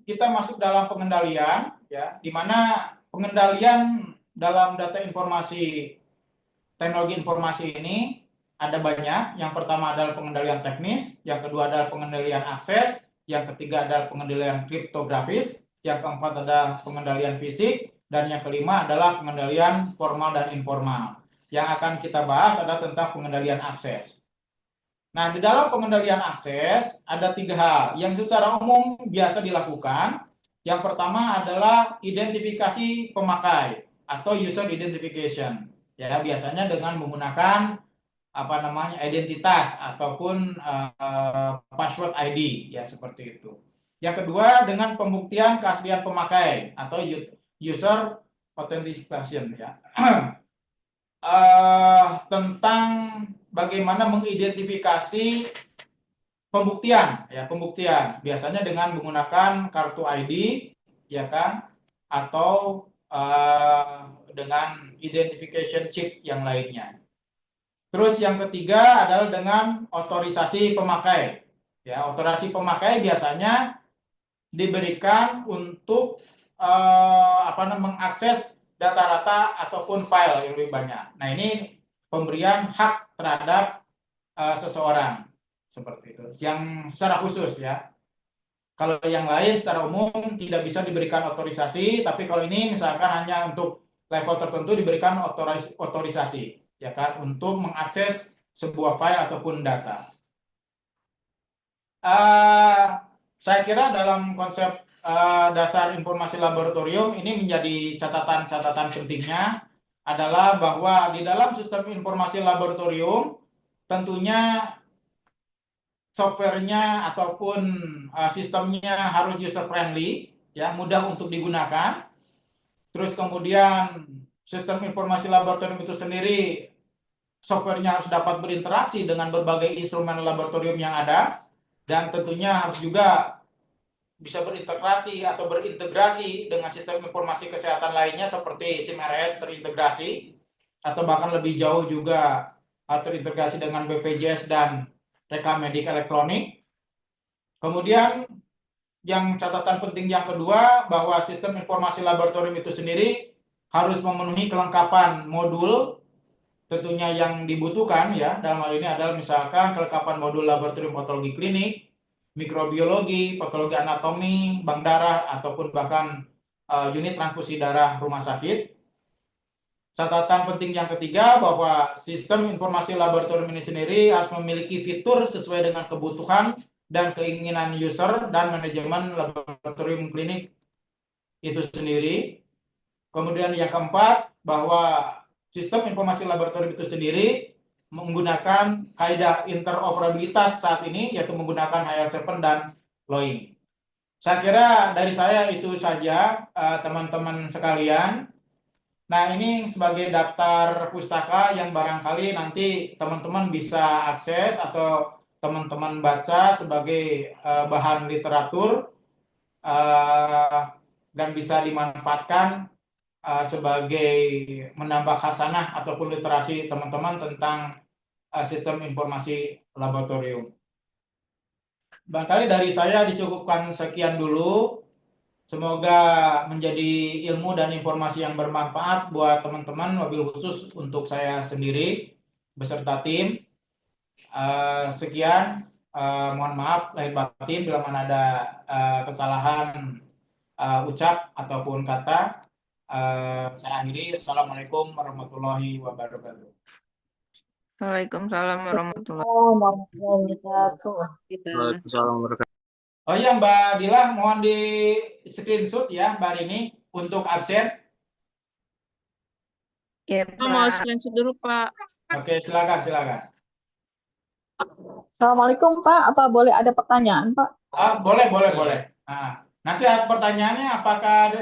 kita masuk dalam pengendalian, ya, di mana pengendalian dalam data informasi, teknologi informasi ini ada banyak. Yang pertama adalah pengendalian teknis, yang kedua adalah pengendalian akses, yang ketiga adalah pengendalian kriptografis, yang keempat adalah pengendalian fisik, dan yang kelima adalah pengendalian formal dan informal. Yang akan kita bahas adalah tentang pengendalian akses. Nah, di dalam pengendalian akses ada 3 hal yang secara umum biasa dilakukan. Yang pertama adalah identifikasi pemakai atau user identification. Ya, biasanya dengan menggunakan identitas ataupun password ID, ya, seperti itu. Yang kedua dengan pembuktian keaslian pemakai atau user authentication, ya. Tentang bagaimana mengidentifikasi pembuktian, ya, pembuktian biasanya dengan menggunakan kartu ID, ya kan, atau dengan identification chip yang lainnya. Terus yang ketiga adalah dengan otorisasi pemakai. Ya, otorisasi pemakai biasanya diberikan untuk mengakses data-data ataupun file yang lebih banyak. Nah, ini pemberian hak terhadap seseorang, seperti itu. Yang secara khusus, ya. Kalau yang lain secara umum tidak bisa diberikan otorisasi, tapi kalau ini misalkan hanya untuk level tertentu diberikan otorisasi, ya kan, untuk mengakses sebuah file ataupun data. Saya kira dalam konsep dasar informasi laboratorium ini menjadi catatan-catatan pentingnya adalah bahwa di dalam sistem informasi laboratorium tentunya softwarenya ataupun sistemnya harus user friendly, ya, mudah untuk digunakan. Terus kemudian sistem informasi laboratorium itu sendiri, softwarenya harus dapat berinteraksi dengan berbagai instrumen laboratorium yang ada, dan tentunya harus juga bisa berintegrasi atau berintegrasi dengan sistem informasi kesehatan lainnya seperti SIM-RS terintegrasi, atau bahkan lebih jauh juga terintegrasi dengan BPJS dan rekam medik elektronik. Kemudian yang catatan penting yang kedua, bahwa sistem informasi laboratorium itu sendiri harus memenuhi kelengkapan modul tentunya yang dibutuhkan, ya. Dalam hal ini adalah misalkan kelengkapan modul laboratorium patologi klinik, mikrobiologi, patologi anatomi, bank darah, ataupun bahkan unit transfusi darah rumah sakit. Catatan penting yang ketiga, bahwa sistem informasi laboratorium ini sendiri harus memiliki fitur sesuai dengan kebutuhan dan keinginan user dan manajemen laboratorium klinik itu sendiri. Kemudian yang keempat, bahwa sistem informasi laboratorium itu sendiri menggunakan kaidah interoperabilitas saat ini, yaitu menggunakan HL7 dan LOIN. Saya kira dari saya itu saja, teman-teman sekalian. Nah, ini sebagai daftar pustaka yang barangkali nanti teman-teman bisa akses atau teman-teman baca sebagai bahan literatur dan bisa dimanfaatkan sebagai menambah khasanah ataupun literasi teman-teman tentang sistem informasi laboratorium. Barangkali dari saya dicukupkan sekian dulu. Semoga menjadi ilmu dan informasi yang bermanfaat buat teman-teman, wabil khusus untuk saya sendiri beserta tim. Sekian, mohon maaf lahir batin bila mana ada kesalahan ucap ataupun kata. Saya akhiri. Assalamualaikum warahmatullahi wabarakatuh. Waalaikumsalam warahmatullahi warahmatullahi wabarakatuh. Waalaikumsalam warahmatullahi Oh iya Mbak Dila, mohon di screenshot ya Mbak Rini untuk absen. Ya, Kita mau Pak. screenshot dulu, Pak. Oke, silakan. Assalamualaikum Pak, apa boleh ada pertanyaan Pak? Boleh. Nah, nanti pertanyaannya apakah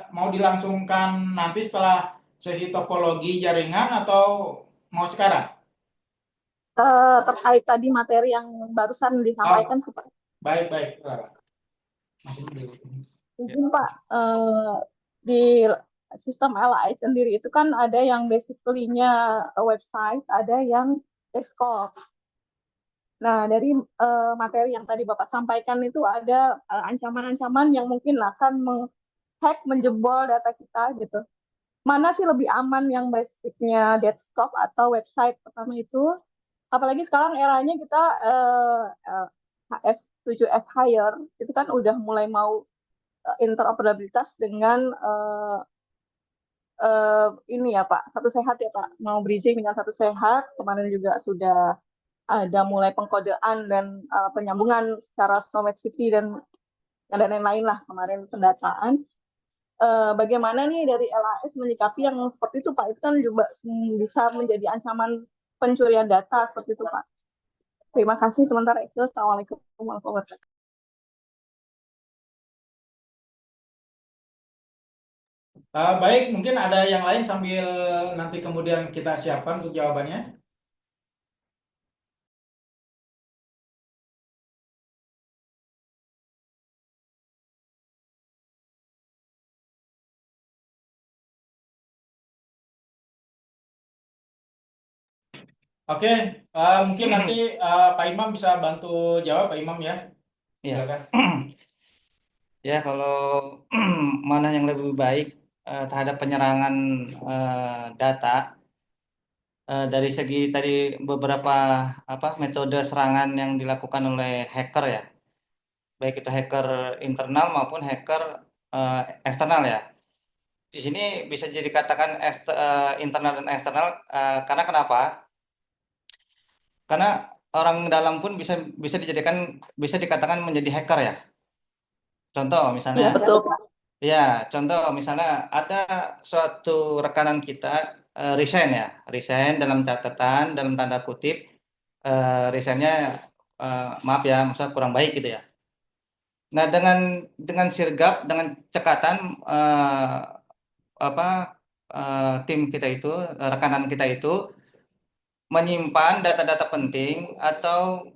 mau dilangsungkan nanti setelah sesi topologi jaringan atau mau sekarang? Terkait tadi materi yang barusan disampaikan Pak. Baik. Silakan. Izin Pak, di sistem LAI sendiri itu kan ada yang basically-nya website, ada yang desktop. Nah, dari materi yang tadi Bapak sampaikan itu ada ancaman-ancaman yang mungkin akan menghack, menjebol data kita gitu. Mana sih lebih aman yang basicnya desktop atau website pertama itu? Apalagi sekarang eranya kita HF7F higher itu kan udah mulai mau interoperabilitas dengan ini ya Pak, satu sehat ya Pak, mau bridging dengan satu sehat. Kemarin juga sudah ada mulai pengkodean dan penyambungan secara Snowmed City dan lain-lain lah kemarin pendataan. Bagaimana nih dari LAS menyikapi yang seperti itu Pak? Itu kan juga bisa menjadi ancaman pencurian data seperti itu Pak. Terima kasih sementara itu. Assalamualaikum warahmatullahi wabarakatuh. Baik, mungkin ada yang lain sambil nanti kemudian kita siapkan untuk jawabannya. Oke, mungkin nanti Pak Imam bisa bantu jawab, Pak Imam ya. Iya. Silakan. Ya, kalau mana yang lebih baik terhadap penyerangan data dari segi tadi beberapa metode serangan yang dilakukan oleh hacker ya, baik itu hacker internal maupun hacker eksternal ya. Di sini bisa jadi katakan internal dan eksternal karena kenapa? Karena orang dalam pun bisa dikatakan menjadi hacker ya. Contoh misalnya. Iya betul Pak. Ya, contoh misalnya ada suatu rekanan kita resign ya, resign dalam catatan, dalam tanda kutip, resignnya maaf ya, maksudnya kurang baik gitu ya. Nah, dengan sirgap, dengan cekatan tim kita itu, rekanan kita itu menyimpan data-data penting atau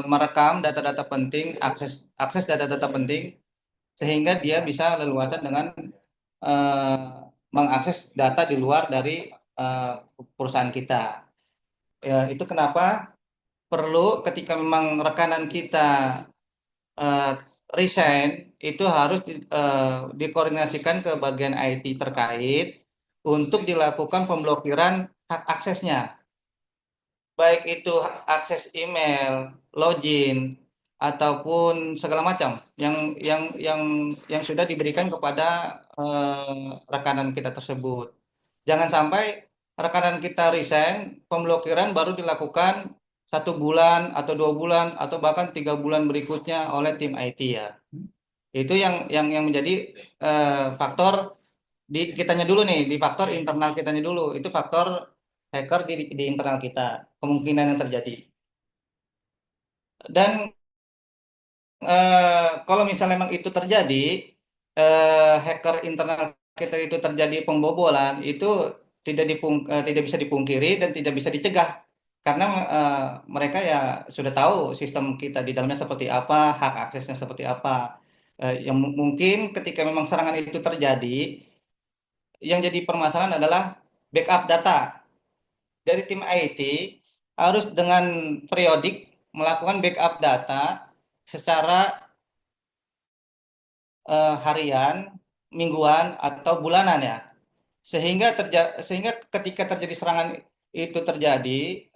merekam data-data penting, akses data-data penting sehingga dia bisa leluasa dengan mengakses data di luar dari perusahaan kita. Ya, itu kenapa perlu ketika memang rekanan kita resign itu harus dikoordinasikan ke bagian IT terkait untuk dilakukan pemblokiran hak aksesnya. Baik itu akses email, login, ataupun segala macam yang sudah diberikan kepada rekanan kita tersebut. Jangan sampai rekanan kita resign, pemblokiran baru dilakukan 1 bulan atau 2 bulan atau bahkan 3 bulan berikutnya oleh tim IT ya. Itu yang menjadi faktor di kitanya dulu nih, di faktor internal kitanya dulu. Itu faktor hacker di internal kita, kemungkinan yang terjadi. Dan kalau misalnya memang itu terjadi, hacker internal kita itu terjadi pembobolan, itu tidak bisa dipungkiri dan tidak bisa dicegah. Karena mereka ya sudah tahu sistem kita di dalamnya seperti apa, hak aksesnya seperti apa. Yang mungkin ketika memang serangan itu terjadi, yang jadi permasalahan adalah backup data. Dari tim IT harus dengan periodik melakukan backup data secara harian, mingguan, atau bulanan ya. Sehingga ketika terjadi serangan itu terjadi,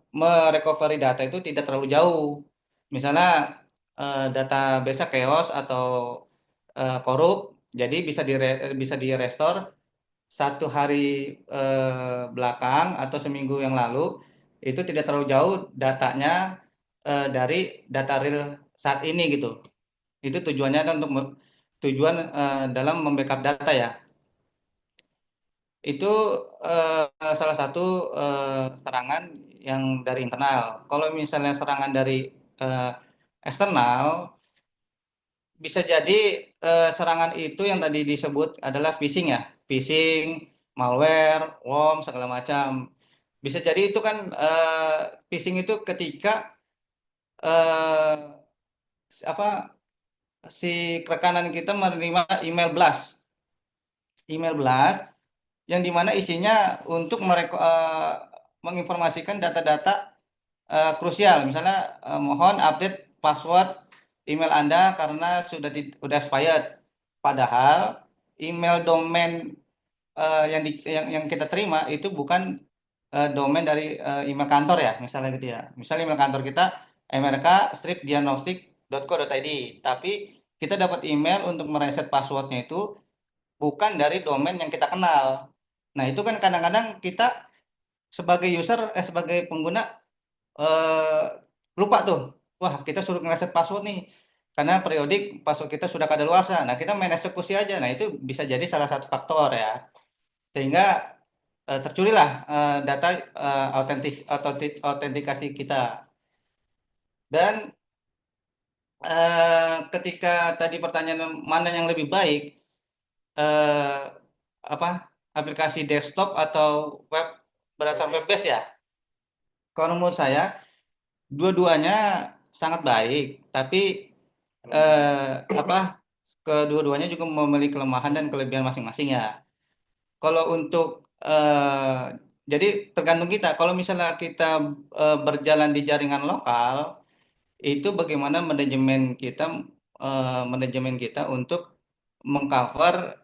merecovery data itu tidak terlalu jauh. Misalnya database chaos atau korup, jadi bisa di restore 1 hari belakang atau seminggu yang lalu, itu tidak terlalu jauh datanya dari data real saat ini gitu. Itu tujuannya kan tujuan dalam membackup data ya. Itu salah satu serangan yang dari internal. Kalau misalnya serangan dari eh, eksternal, bisa jadi serangan itu yang tadi disebut adalah phishing ya, phishing, malware, worm segala macam. Bisa jadi itu kan phishing itu ketika eh, apa si rekanan kita menerima email blast yang dimana isinya untuk menginformasikan data-data krusial, misalnya mohon update password email Anda karena sudah expired. Padahal email domain yang kita terima itu bukan domain dari email kantor ya, misalnya gitu ya. Misalnya email kantor kita mrk-diagnostic.co.id, tapi kita dapat email untuk mereset passwordnya itu bukan dari domain yang kita kenal. Nah, itu kan kadang-kadang kita sebagai pengguna eh, lupa tuh. Wah, kita suruh ngereset password nih. Karena periodik password kita sudah kadaluarsa. Nah, kita main eksekusi aja. Nah, itu bisa jadi salah satu faktor ya. Sehingga tercurilah data autentikasi kita. Dan ketika tadi pertanyaan mana yang lebih baik, eh, apa aplikasi desktop atau web berdasarkan web based ya. Kalau menurut saya dua-duanya sangat baik, tapi apa kedua-duanya juga memiliki kelemahan dan kelebihan masing-masing ya. Kalau untuk jadi tergantung kita. Kalau misalnya kita berjalan di jaringan lokal, itu bagaimana manajemen kita untuk mengcover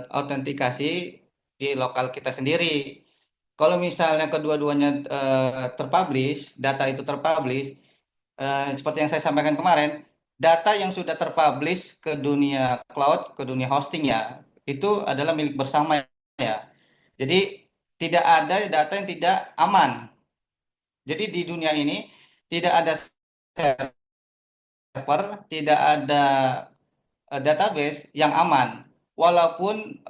autentikasi di lokal kita sendiri. Kalau misalnya kedua-duanya terpublish, data itu terpublish, seperti yang saya sampaikan kemarin, data yang sudah terpublish ke dunia cloud, ke dunia hosting ya, itu adalah milik bersama ya. Jadi tidak ada data yang tidak aman. Jadi di dunia ini tidak ada server, tidak ada database yang aman. Walaupun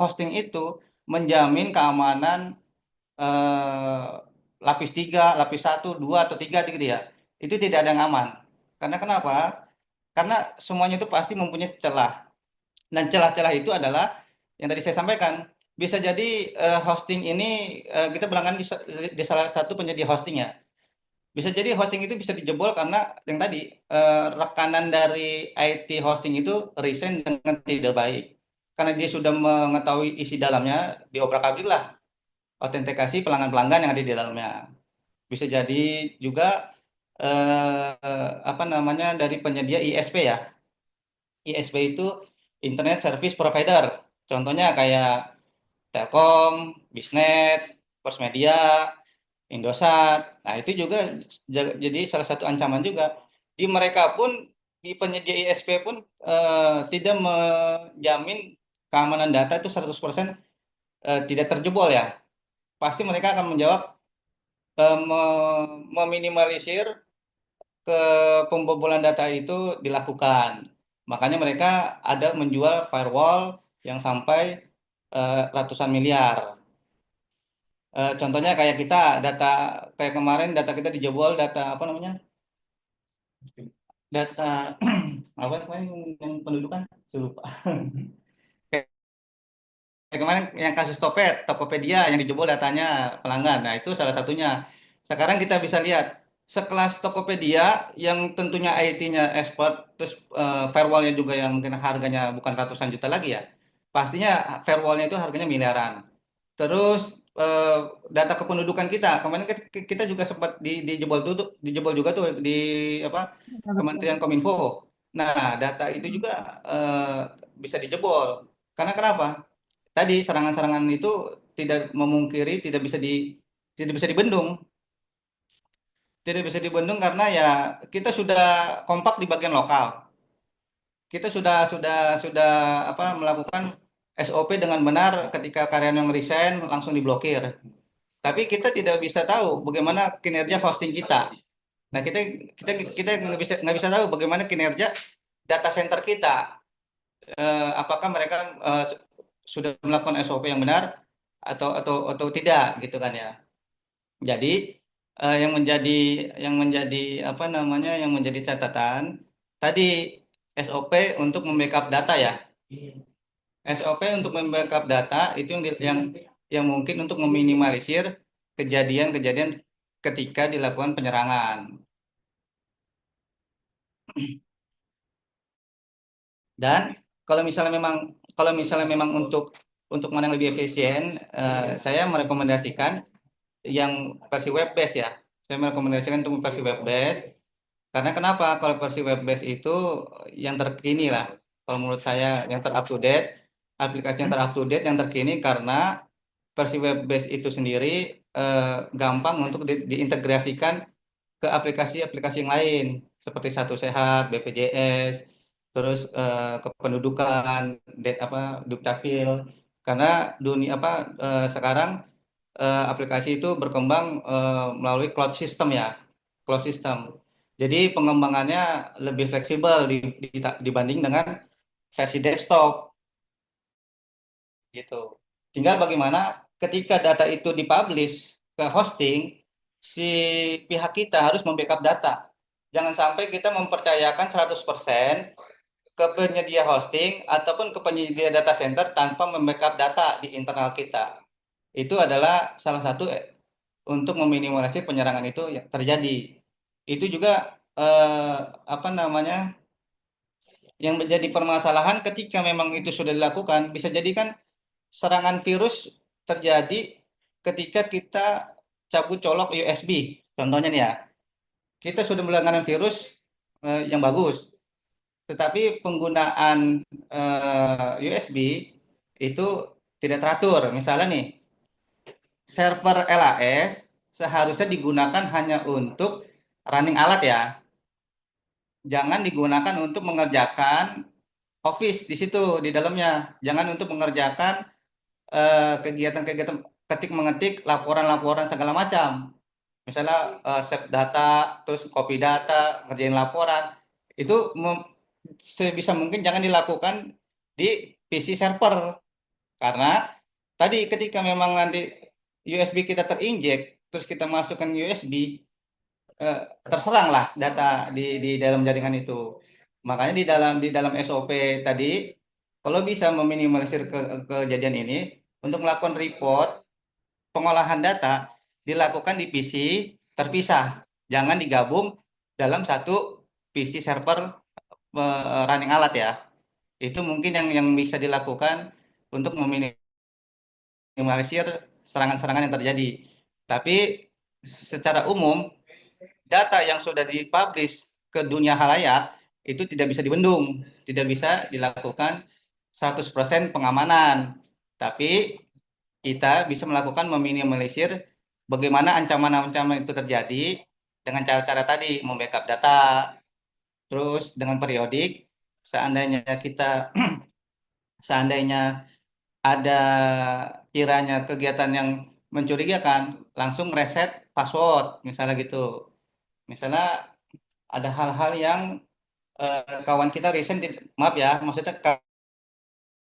hosting itu menjamin keamanan eh, lapis 3, lapis 1, 2 atau 3 gitu ya. Itu tidak ada yang aman. Karena kenapa? Karena semuanya itu pasti mempunyai celah. Dan celah-celah itu adalah yang tadi saya sampaikan. Bisa jadi hosting ini kita berangkat di salah satu penyedia hosting ya. Bisa jadi hosting itu bisa dijebol karena yang tadi rekanan dari IT hosting itu resign dengan tidak baik. Karena dia sudah mengetahui isi dalamnya, diobrak-abrik autentikasi pelanggan-pelanggan yang ada di dalamnya. Bisa jadi juga apa namanya dari penyedia ISP ya. ISP itu Internet Service Provider. Contohnya kayak Telkom, Bisnet, First Media, Indosat. Nah, itu juga jadi salah satu ancaman juga. Di mereka pun, di penyedia ISP pun tidak menjamin keamanan data itu 100% tidak terjebol ya. Pasti mereka akan menjawab meminimalisir ke pembobolan data itu dilakukan. Makanya mereka ada menjual firewall yang sampai ratusan miliar. Contohnya kayak kita kayak kemarin data kita dijebol, data apa namanya? Data apa namanya yang pendudukan? Saya lupa. Kayak kemarin yang kasus Tokopedia yang dijebol datanya pelanggan. Nah, itu salah satunya. Sekarang kita bisa lihat sekelas Tokopedia yang tentunya IT-nya expert, terus firewall-nya juga yang mungkin harganya bukan ratusan juta lagi ya. Pastinya firewall-nya itu harganya miliaran. Terus data kependudukan kita, kemarin kita juga sempat dijebol juga tuh di apa Kementerian Kominfo. Nah, data itu juga bisa dijebol. Karena kenapa? Tadi serangan-serangan itu tidak memungkiri, tidak bisa dibendung. Tidak bisa dibendung karena ya kita sudah kompak di bagian lokal. Kita sudah melakukan SOP dengan benar ketika karyawan yang resign langsung diblokir. Tapi kita tidak bisa tahu bagaimana kinerja hosting kita. Nah, kita nggak bisa tahu bagaimana kinerja data center kita. Apakah mereka sudah melakukan SOP yang benar atau tidak gitu kan ya. Jadi yang menjadi catatan tadi SOP untuk membackup data ya. SOP untuk membackup data itu yang mungkin untuk meminimalisir kejadian-kejadian ketika dilakukan penyerangan. Dan kalau misalnya memang untuk mana yang lebih efisien, saya merekomendasikan yang versi web based ya. Saya merekomendasikan untuk versi web based karena kenapa? Kalau versi web based itu yang terkini lah. Kalau menurut saya yang ter up to date, aplikasi yang ter up to date yang terkini karena versi web based itu sendiri gampang untuk diintegrasikan ke aplikasi-aplikasi yang lain seperti Satu Sehat, BPJS, terus kependudukan, Dukcapil. Karena sekarang aplikasi itu berkembang melalui cloud system ya, cloud system. Jadi pengembangannya lebih fleksibel dibanding dengan versi desktop gitu. Tinggal bagaimana ketika data itu dipublish ke hosting, si pihak kita harus membackup data. Jangan sampai kita mempercayakan 100% ke penyedia hosting ataupun ke penyedia data center tanpa membackup data di internal kita. Itu adalah salah satu untuk meminimalisir penyerangan itu yang terjadi. Itu juga yang menjadi permasalahan ketika memang itu sudah dilakukan, bisa jadi kan serangan virus terjadi ketika kita cabut colok USB. Contohnya nih ya, kita sudah melangganan virus yang bagus, tetapi penggunaan USB itu tidak teratur. Misalnya nih, server LAS seharusnya digunakan hanya untuk running alat ya. Jangan digunakan untuk mengerjakan Office di situ di dalamnya. Jangan untuk mengerjakan kegiatan-kegiatan ketik mengetik laporan-laporan segala macam. Misalnya save data, terus copy data, ngerjain laporan. Itu sebisa mungkin jangan dilakukan di PC server. Karena tadi ketika memang nanti USB kita terinjek, terus kita masukkan USB, terseranglah data di dalam jaringan itu. Makanya di dalam SOP tadi, kalau bisa meminimalisir kejadian ini, untuk melakukan report pengolahan data dilakukan di PC terpisah, jangan digabung dalam satu PC server running alat ya. Itu mungkin yang bisa dilakukan untuk meminimalisir serangan-serangan yang terjadi. Tapi secara umum data yang sudah dipublish ke dunia halayak itu tidak bisa dibendung, tidak bisa dilakukan 100% pengamanan. Tapi kita bisa melakukan meminimalisir bagaimana ancaman-ancaman itu terjadi dengan cara-cara tadi, membackup data, terus dengan periodik, seandainya ada kiranya kegiatan yang mencurigakan, langsung reset password, misalnya gitu. Misalnya ada hal-hal yang kawan kita resign, maaf ya, maksudnya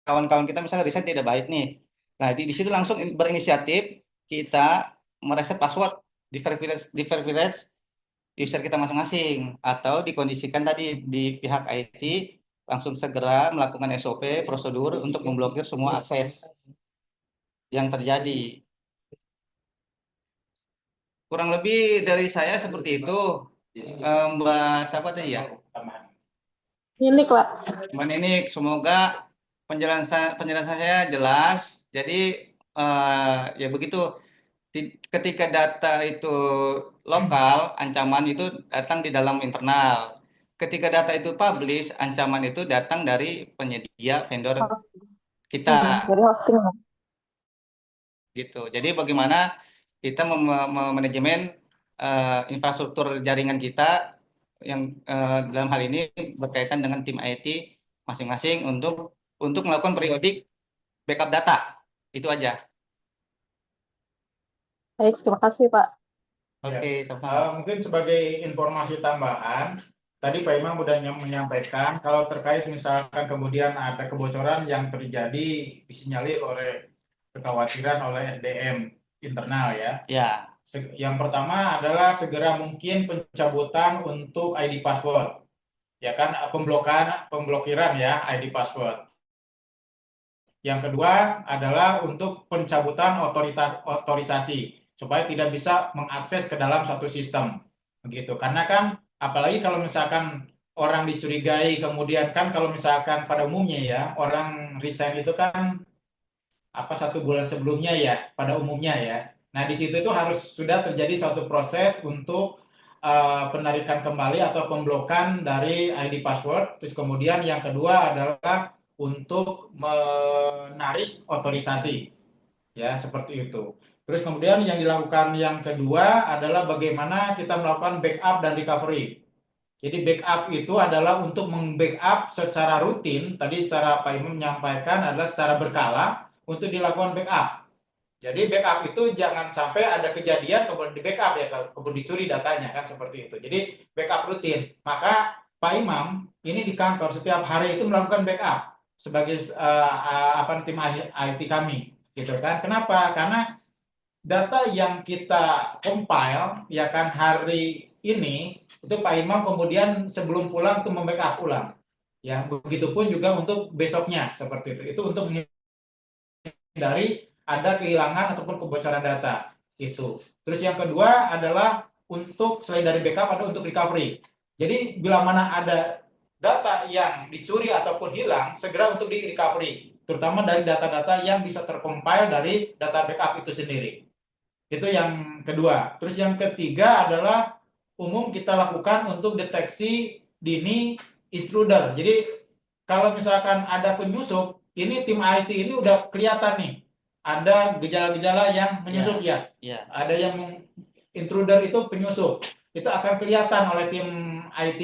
kawan-kawan kita misalnya resign tidak baik nih. Nah, di situ langsung berinisiatif kita mereset password di verified user kita masing-masing atau dikondisikan tadi di pihak IT langsung segera melakukan SOP prosedur untuk memblokir semua akses yang terjadi. kurang lebih dari saya seperti itu. Mbak siapa tadi ya? Ini Pak. Mbak Ninik, semoga penjelasan saya jelas. Jadi ya begitu. Ketika data itu lokal, ancaman itu datang di dalam internal. Ketika data itu publish, ancaman itu datang dari penyedia vendor kita. Dari hosting. Gitu. Jadi bagaimana kita memanajemen infrastruktur jaringan kita yang dalam hal ini berkaitan dengan tim IT masing-masing untuk melakukan periodik backup data. Itu aja. Baik, terima kasih Pak. Oke, sama-sama. Mungkin sebagai informasi tambahan, tadi Pak Imam sudah menyampaikan kalau terkait misalkan kemudian ada kebocoran yang terjadi disinyalir oleh kekhawatiran oleh SDM internal ya. Ya. Yang pertama adalah segera mungkin pencabutan untuk ID password. Ya kan, pemblokiran ya ID password. Yang kedua adalah untuk pencabutan otorisasi supaya tidak bisa mengakses ke dalam satu sistem. Begitu. Karena kan apalagi kalau misalkan orang dicurigai, kemudian kan kalau misalkan pada umumnya ya, orang resign itu kan 1 bulan sebelumnya ya, pada umumnya ya. Nah, di situ itu harus sudah terjadi suatu proses untuk penarikan kembali atau pemblokan dari ID password. Terus kemudian yang kedua adalah untuk menarik otorisasi. Ya, seperti itu. Terus kemudian yang dilakukan yang kedua adalah bagaimana kita melakukan backup dan recovery. Jadi backup itu adalah untuk membackup secara rutin, tadi secara Pak Imam menyampaikan adalah secara berkala untuk dilakukan backup. Jadi backup itu jangan sampai ada kejadian kemudian di backup ya, kemudian dicuri datanya kan seperti itu. Jadi backup rutin. Maka Pak Imam ini di kantor setiap hari itu melakukan backup sebagai tim IT kami, gitu kan? Kenapa? Karena data yang kita compile ya kan hari ini itu Pak Imam kemudian sebelum pulang itu membackup ulang. Ya, begitupun juga untuk besoknya seperti itu. Itu untuk menghindari ada kehilangan ataupun kebocoran data itu. Terus yang kedua adalah untuk selain dari backup ada untuk recovery. Jadi bila mana ada data yang dicuri ataupun hilang, segera untuk di recovery, terutama dari data-data yang bisa tercompile dari data backup itu sendiri. Itu yang kedua. Terus yang ketiga adalah umum kita lakukan untuk deteksi dini intruder. Jadi kalau misalkan ada penyusup, ini tim IT ini udah kelihatan nih. Ada gejala-gejala yang menyusup ya. Ada yang intruder itu penyusup. Itu akan kelihatan oleh tim IT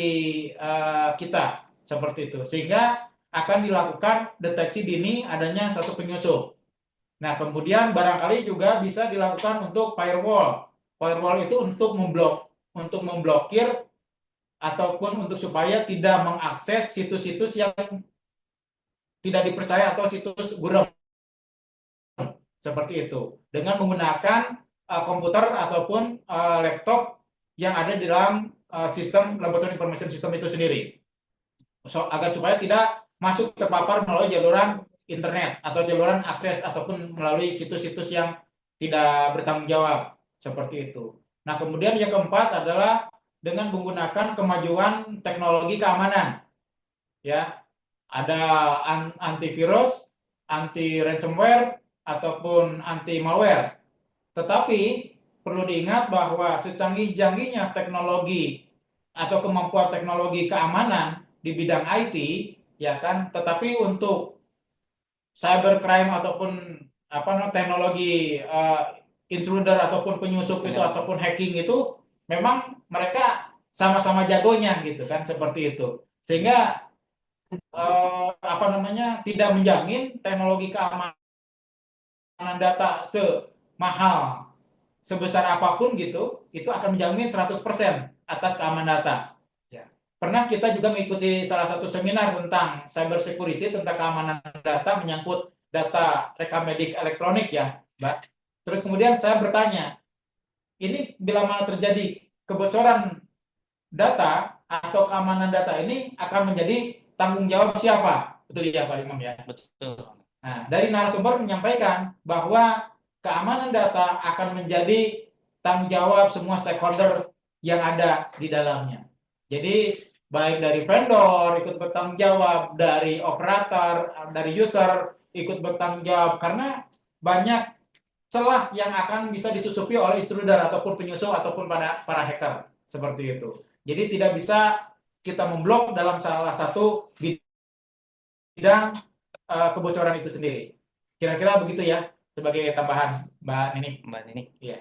kita seperti itu. Sehingga akan dilakukan deteksi dini adanya satu penyusup. Nah, kemudian barangkali juga bisa dilakukan untuk firewall. Firewall itu untuk memblokir ataupun untuk supaya tidak mengakses situs-situs yang tidak dipercaya atau situs buram. Seperti itu. Dengan menggunakan komputer ataupun laptop yang ada di dalam sistem Laboratory Information System itu sendiri. Agar supaya tidak masuk terpapar melalui jaluran internet atau jaluran akses ataupun melalui situs-situs yang tidak bertanggung jawab seperti itu. Nah, kemudian yang keempat adalah dengan menggunakan kemajuan teknologi keamanan. Ya. Ada antivirus, anti ransomware ataupun anti malware. Tetapi perlu diingat bahwa secanggih-canggihnya teknologi atau kemampuan teknologi keamanan di bidang IT ya kan, tetapi untuk cybercrime ataupun teknologi intruder ataupun penyusup itu ataupun hacking itu memang mereka sama-sama jagonya gitu kan, seperti itu. Sehingga tidak menjamin teknologi keamanan data semahal sebesar apapun gitu, itu akan menjamin 100% atas keamanan data. Pernah kita juga mengikuti salah satu seminar tentang cyber security, tentang keamanan data menyangkut data rekam medik elektronik ya, Mbak. Terus kemudian saya bertanya, ini bila mana terjadi kebocoran data atau keamanan data ini akan menjadi tanggung jawab siapa? Betul ya Pak Imam ya? Betul. Nah, dari narasumber menyampaikan bahwa keamanan data akan menjadi tanggung jawab semua stakeholder yang ada di dalamnya. Jadi baik dari vendor ikut bertanggung jawab, dari operator, dari user ikut bertanggung jawab, karena banyak celah yang akan bisa disusupi oleh intruder ataupun penyusup ataupun para hacker seperti itu. Jadi tidak bisa kita memblok dalam salah satu bidang kebocoran itu sendiri. Kira-kira begitu ya sebagai tambahan, Mbak Nini. Mbak Nini. Iya.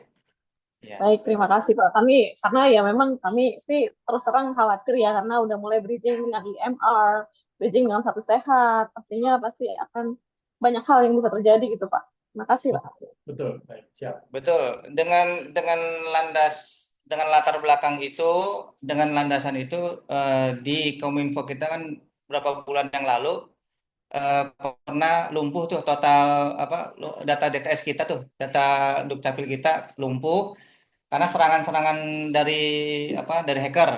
Ya. Baik, terima kasih Pak. Karena ya memang kami sih terus terang khawatir ya, karena udah mulai bridging dengan IMR, bridging dengan Satu Sehat, pastinya pasti akan banyak hal yang bisa terjadi gitu Pak. Terima kasih Pak. Betul, baik, siap. Betul. Dengan latar belakang itu, dengan landasan itu di Kominfo kita kan berapa bulan yang lalu pernah lumpuh tuh total data DTS kita tuh, data Dukcapil kita lumpuh karena serangan-serangan dari hacker.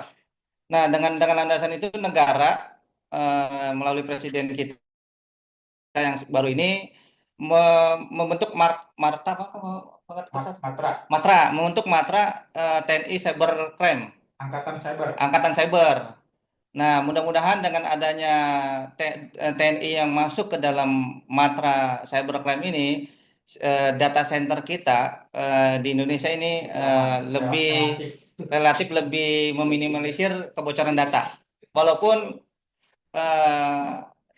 Nah, dengan landasan itu negara melalui presiden kita yang baru ini membentuk Matra TNI Cybercrime, Angkatan Cyber. Nah, mudah-mudahan dengan adanya TNI yang masuk ke dalam Matra Cybercrime ini, data center kita di Indonesia ini relatif lebih meminimalisir kebocoran data. Walaupun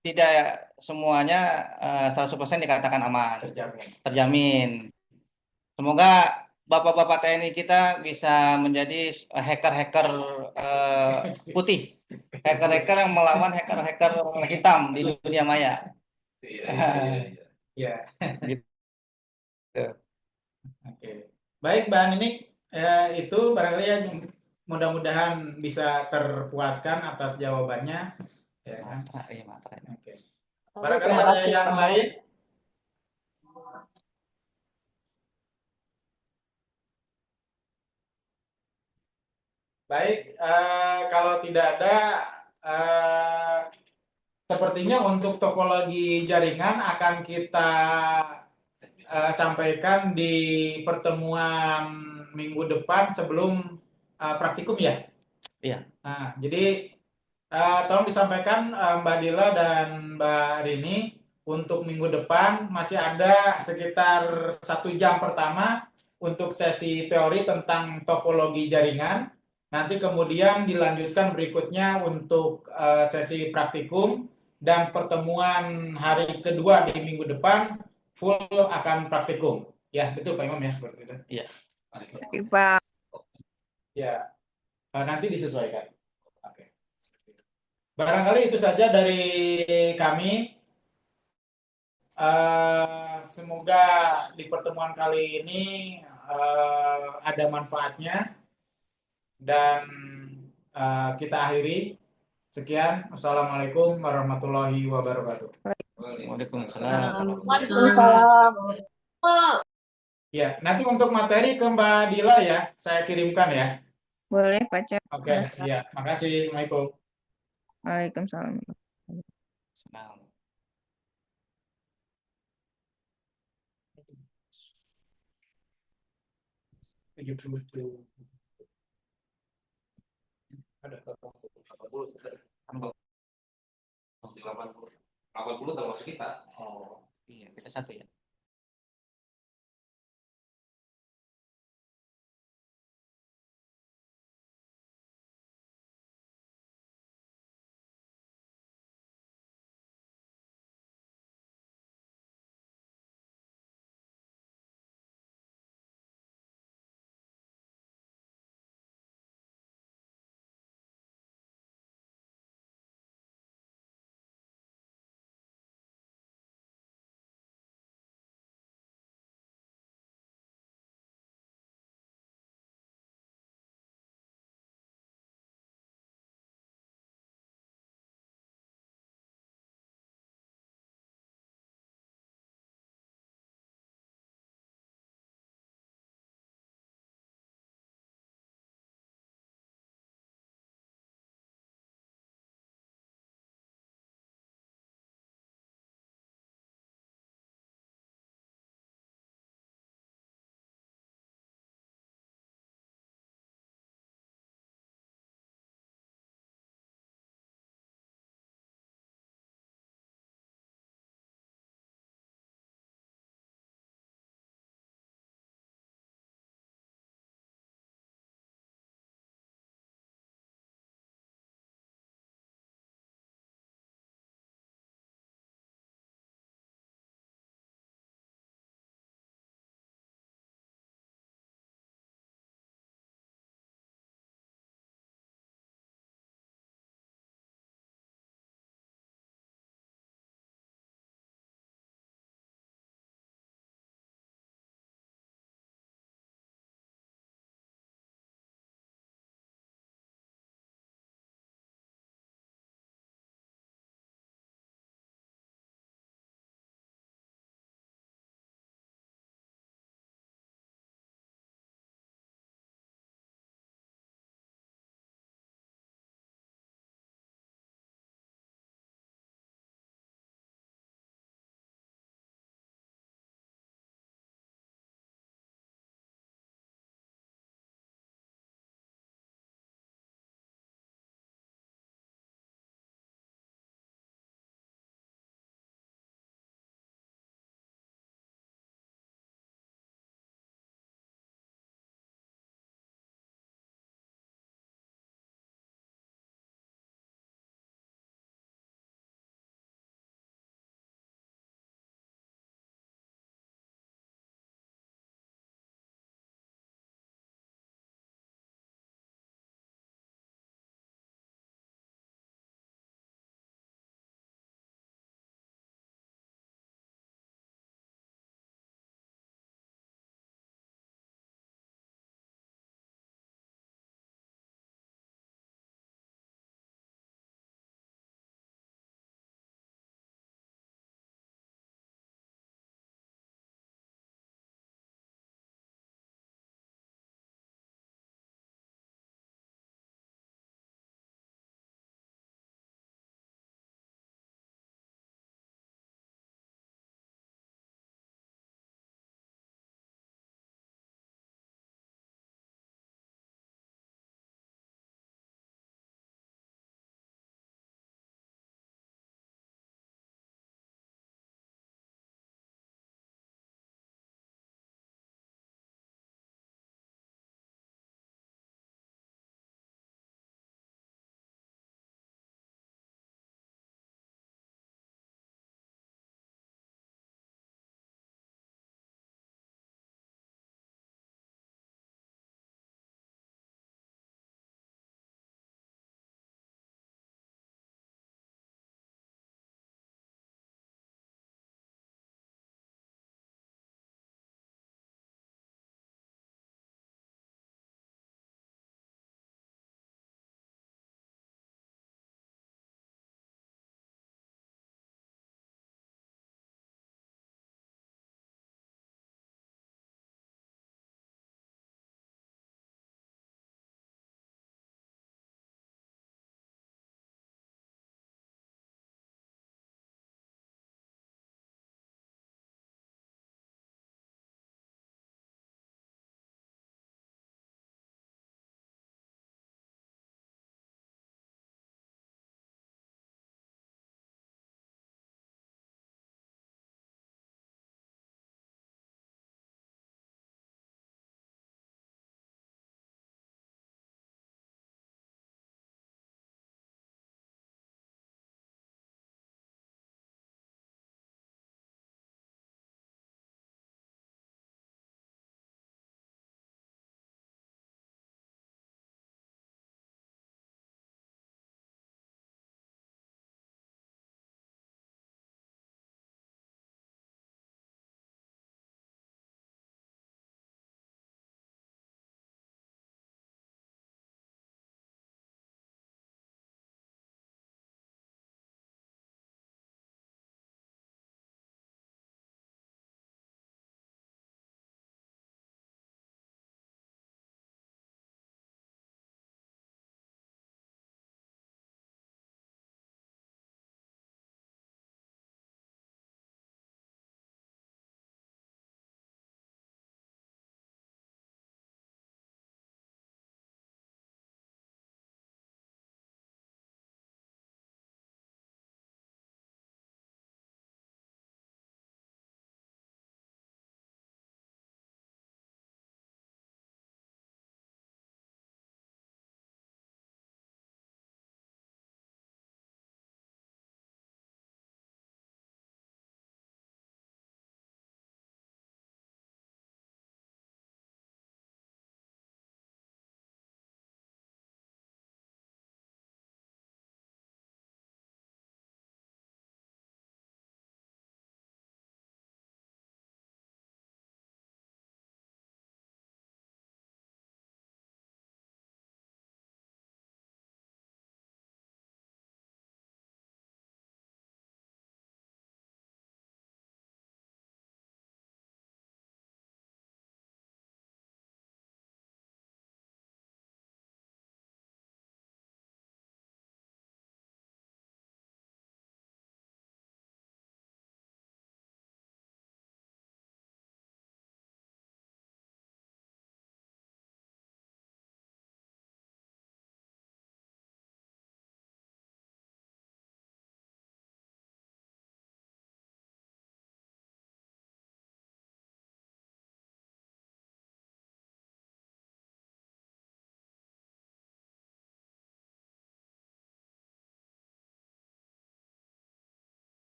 tidak semuanya 100% dikatakan aman, terjamin. Semoga Bapak-bapak TNI kita bisa menjadi hacker-hacker putih, hacker-hacker yang melawan hacker-hacker hitam di dunia maya. Iya. Gitu. Oke. Baik, Mbak Nini, itu barangkali ya mudah-mudahan bisa terpuaskan atas jawabannya. Ya. Matra. Oke. Barangkali ada yang lain. Baik, kalau tidak ada, sepertinya untuk topologi jaringan akan kita sampaikan di pertemuan minggu depan sebelum praktikum ya. Iya. Nah, jadi tolong disampaikan Mbak Dila dan Mbak Rini untuk minggu depan masih ada sekitar 1 jam pertama untuk sesi teori tentang topologi jaringan. Nanti kemudian dilanjutkan berikutnya untuk sesi praktikum, dan pertemuan hari kedua di minggu depan full akan praktikum. Ya, betul Pak Imam ya, seperti itu. Iya. Baik, Pak. Ya, nanti disesuaikan. Oke. Barangkali itu saja dari kami. Semoga di pertemuan kali ini ada manfaatnya, dan kita akhiri. Sekian. Wassalamualaikum warahmatullahi wabarakatuh. Waalaikumsalam. Waalaikumsalam. Ya, nanti untuk materi ke Mbak Dila ya, saya kirimkan ya. Boleh, Pak Cep. Oke, ya, makasih. Assalamualaikum. Waalaikumsalam. 70. Ada 80 termasuk kita. Oh, iya, kita satu ya.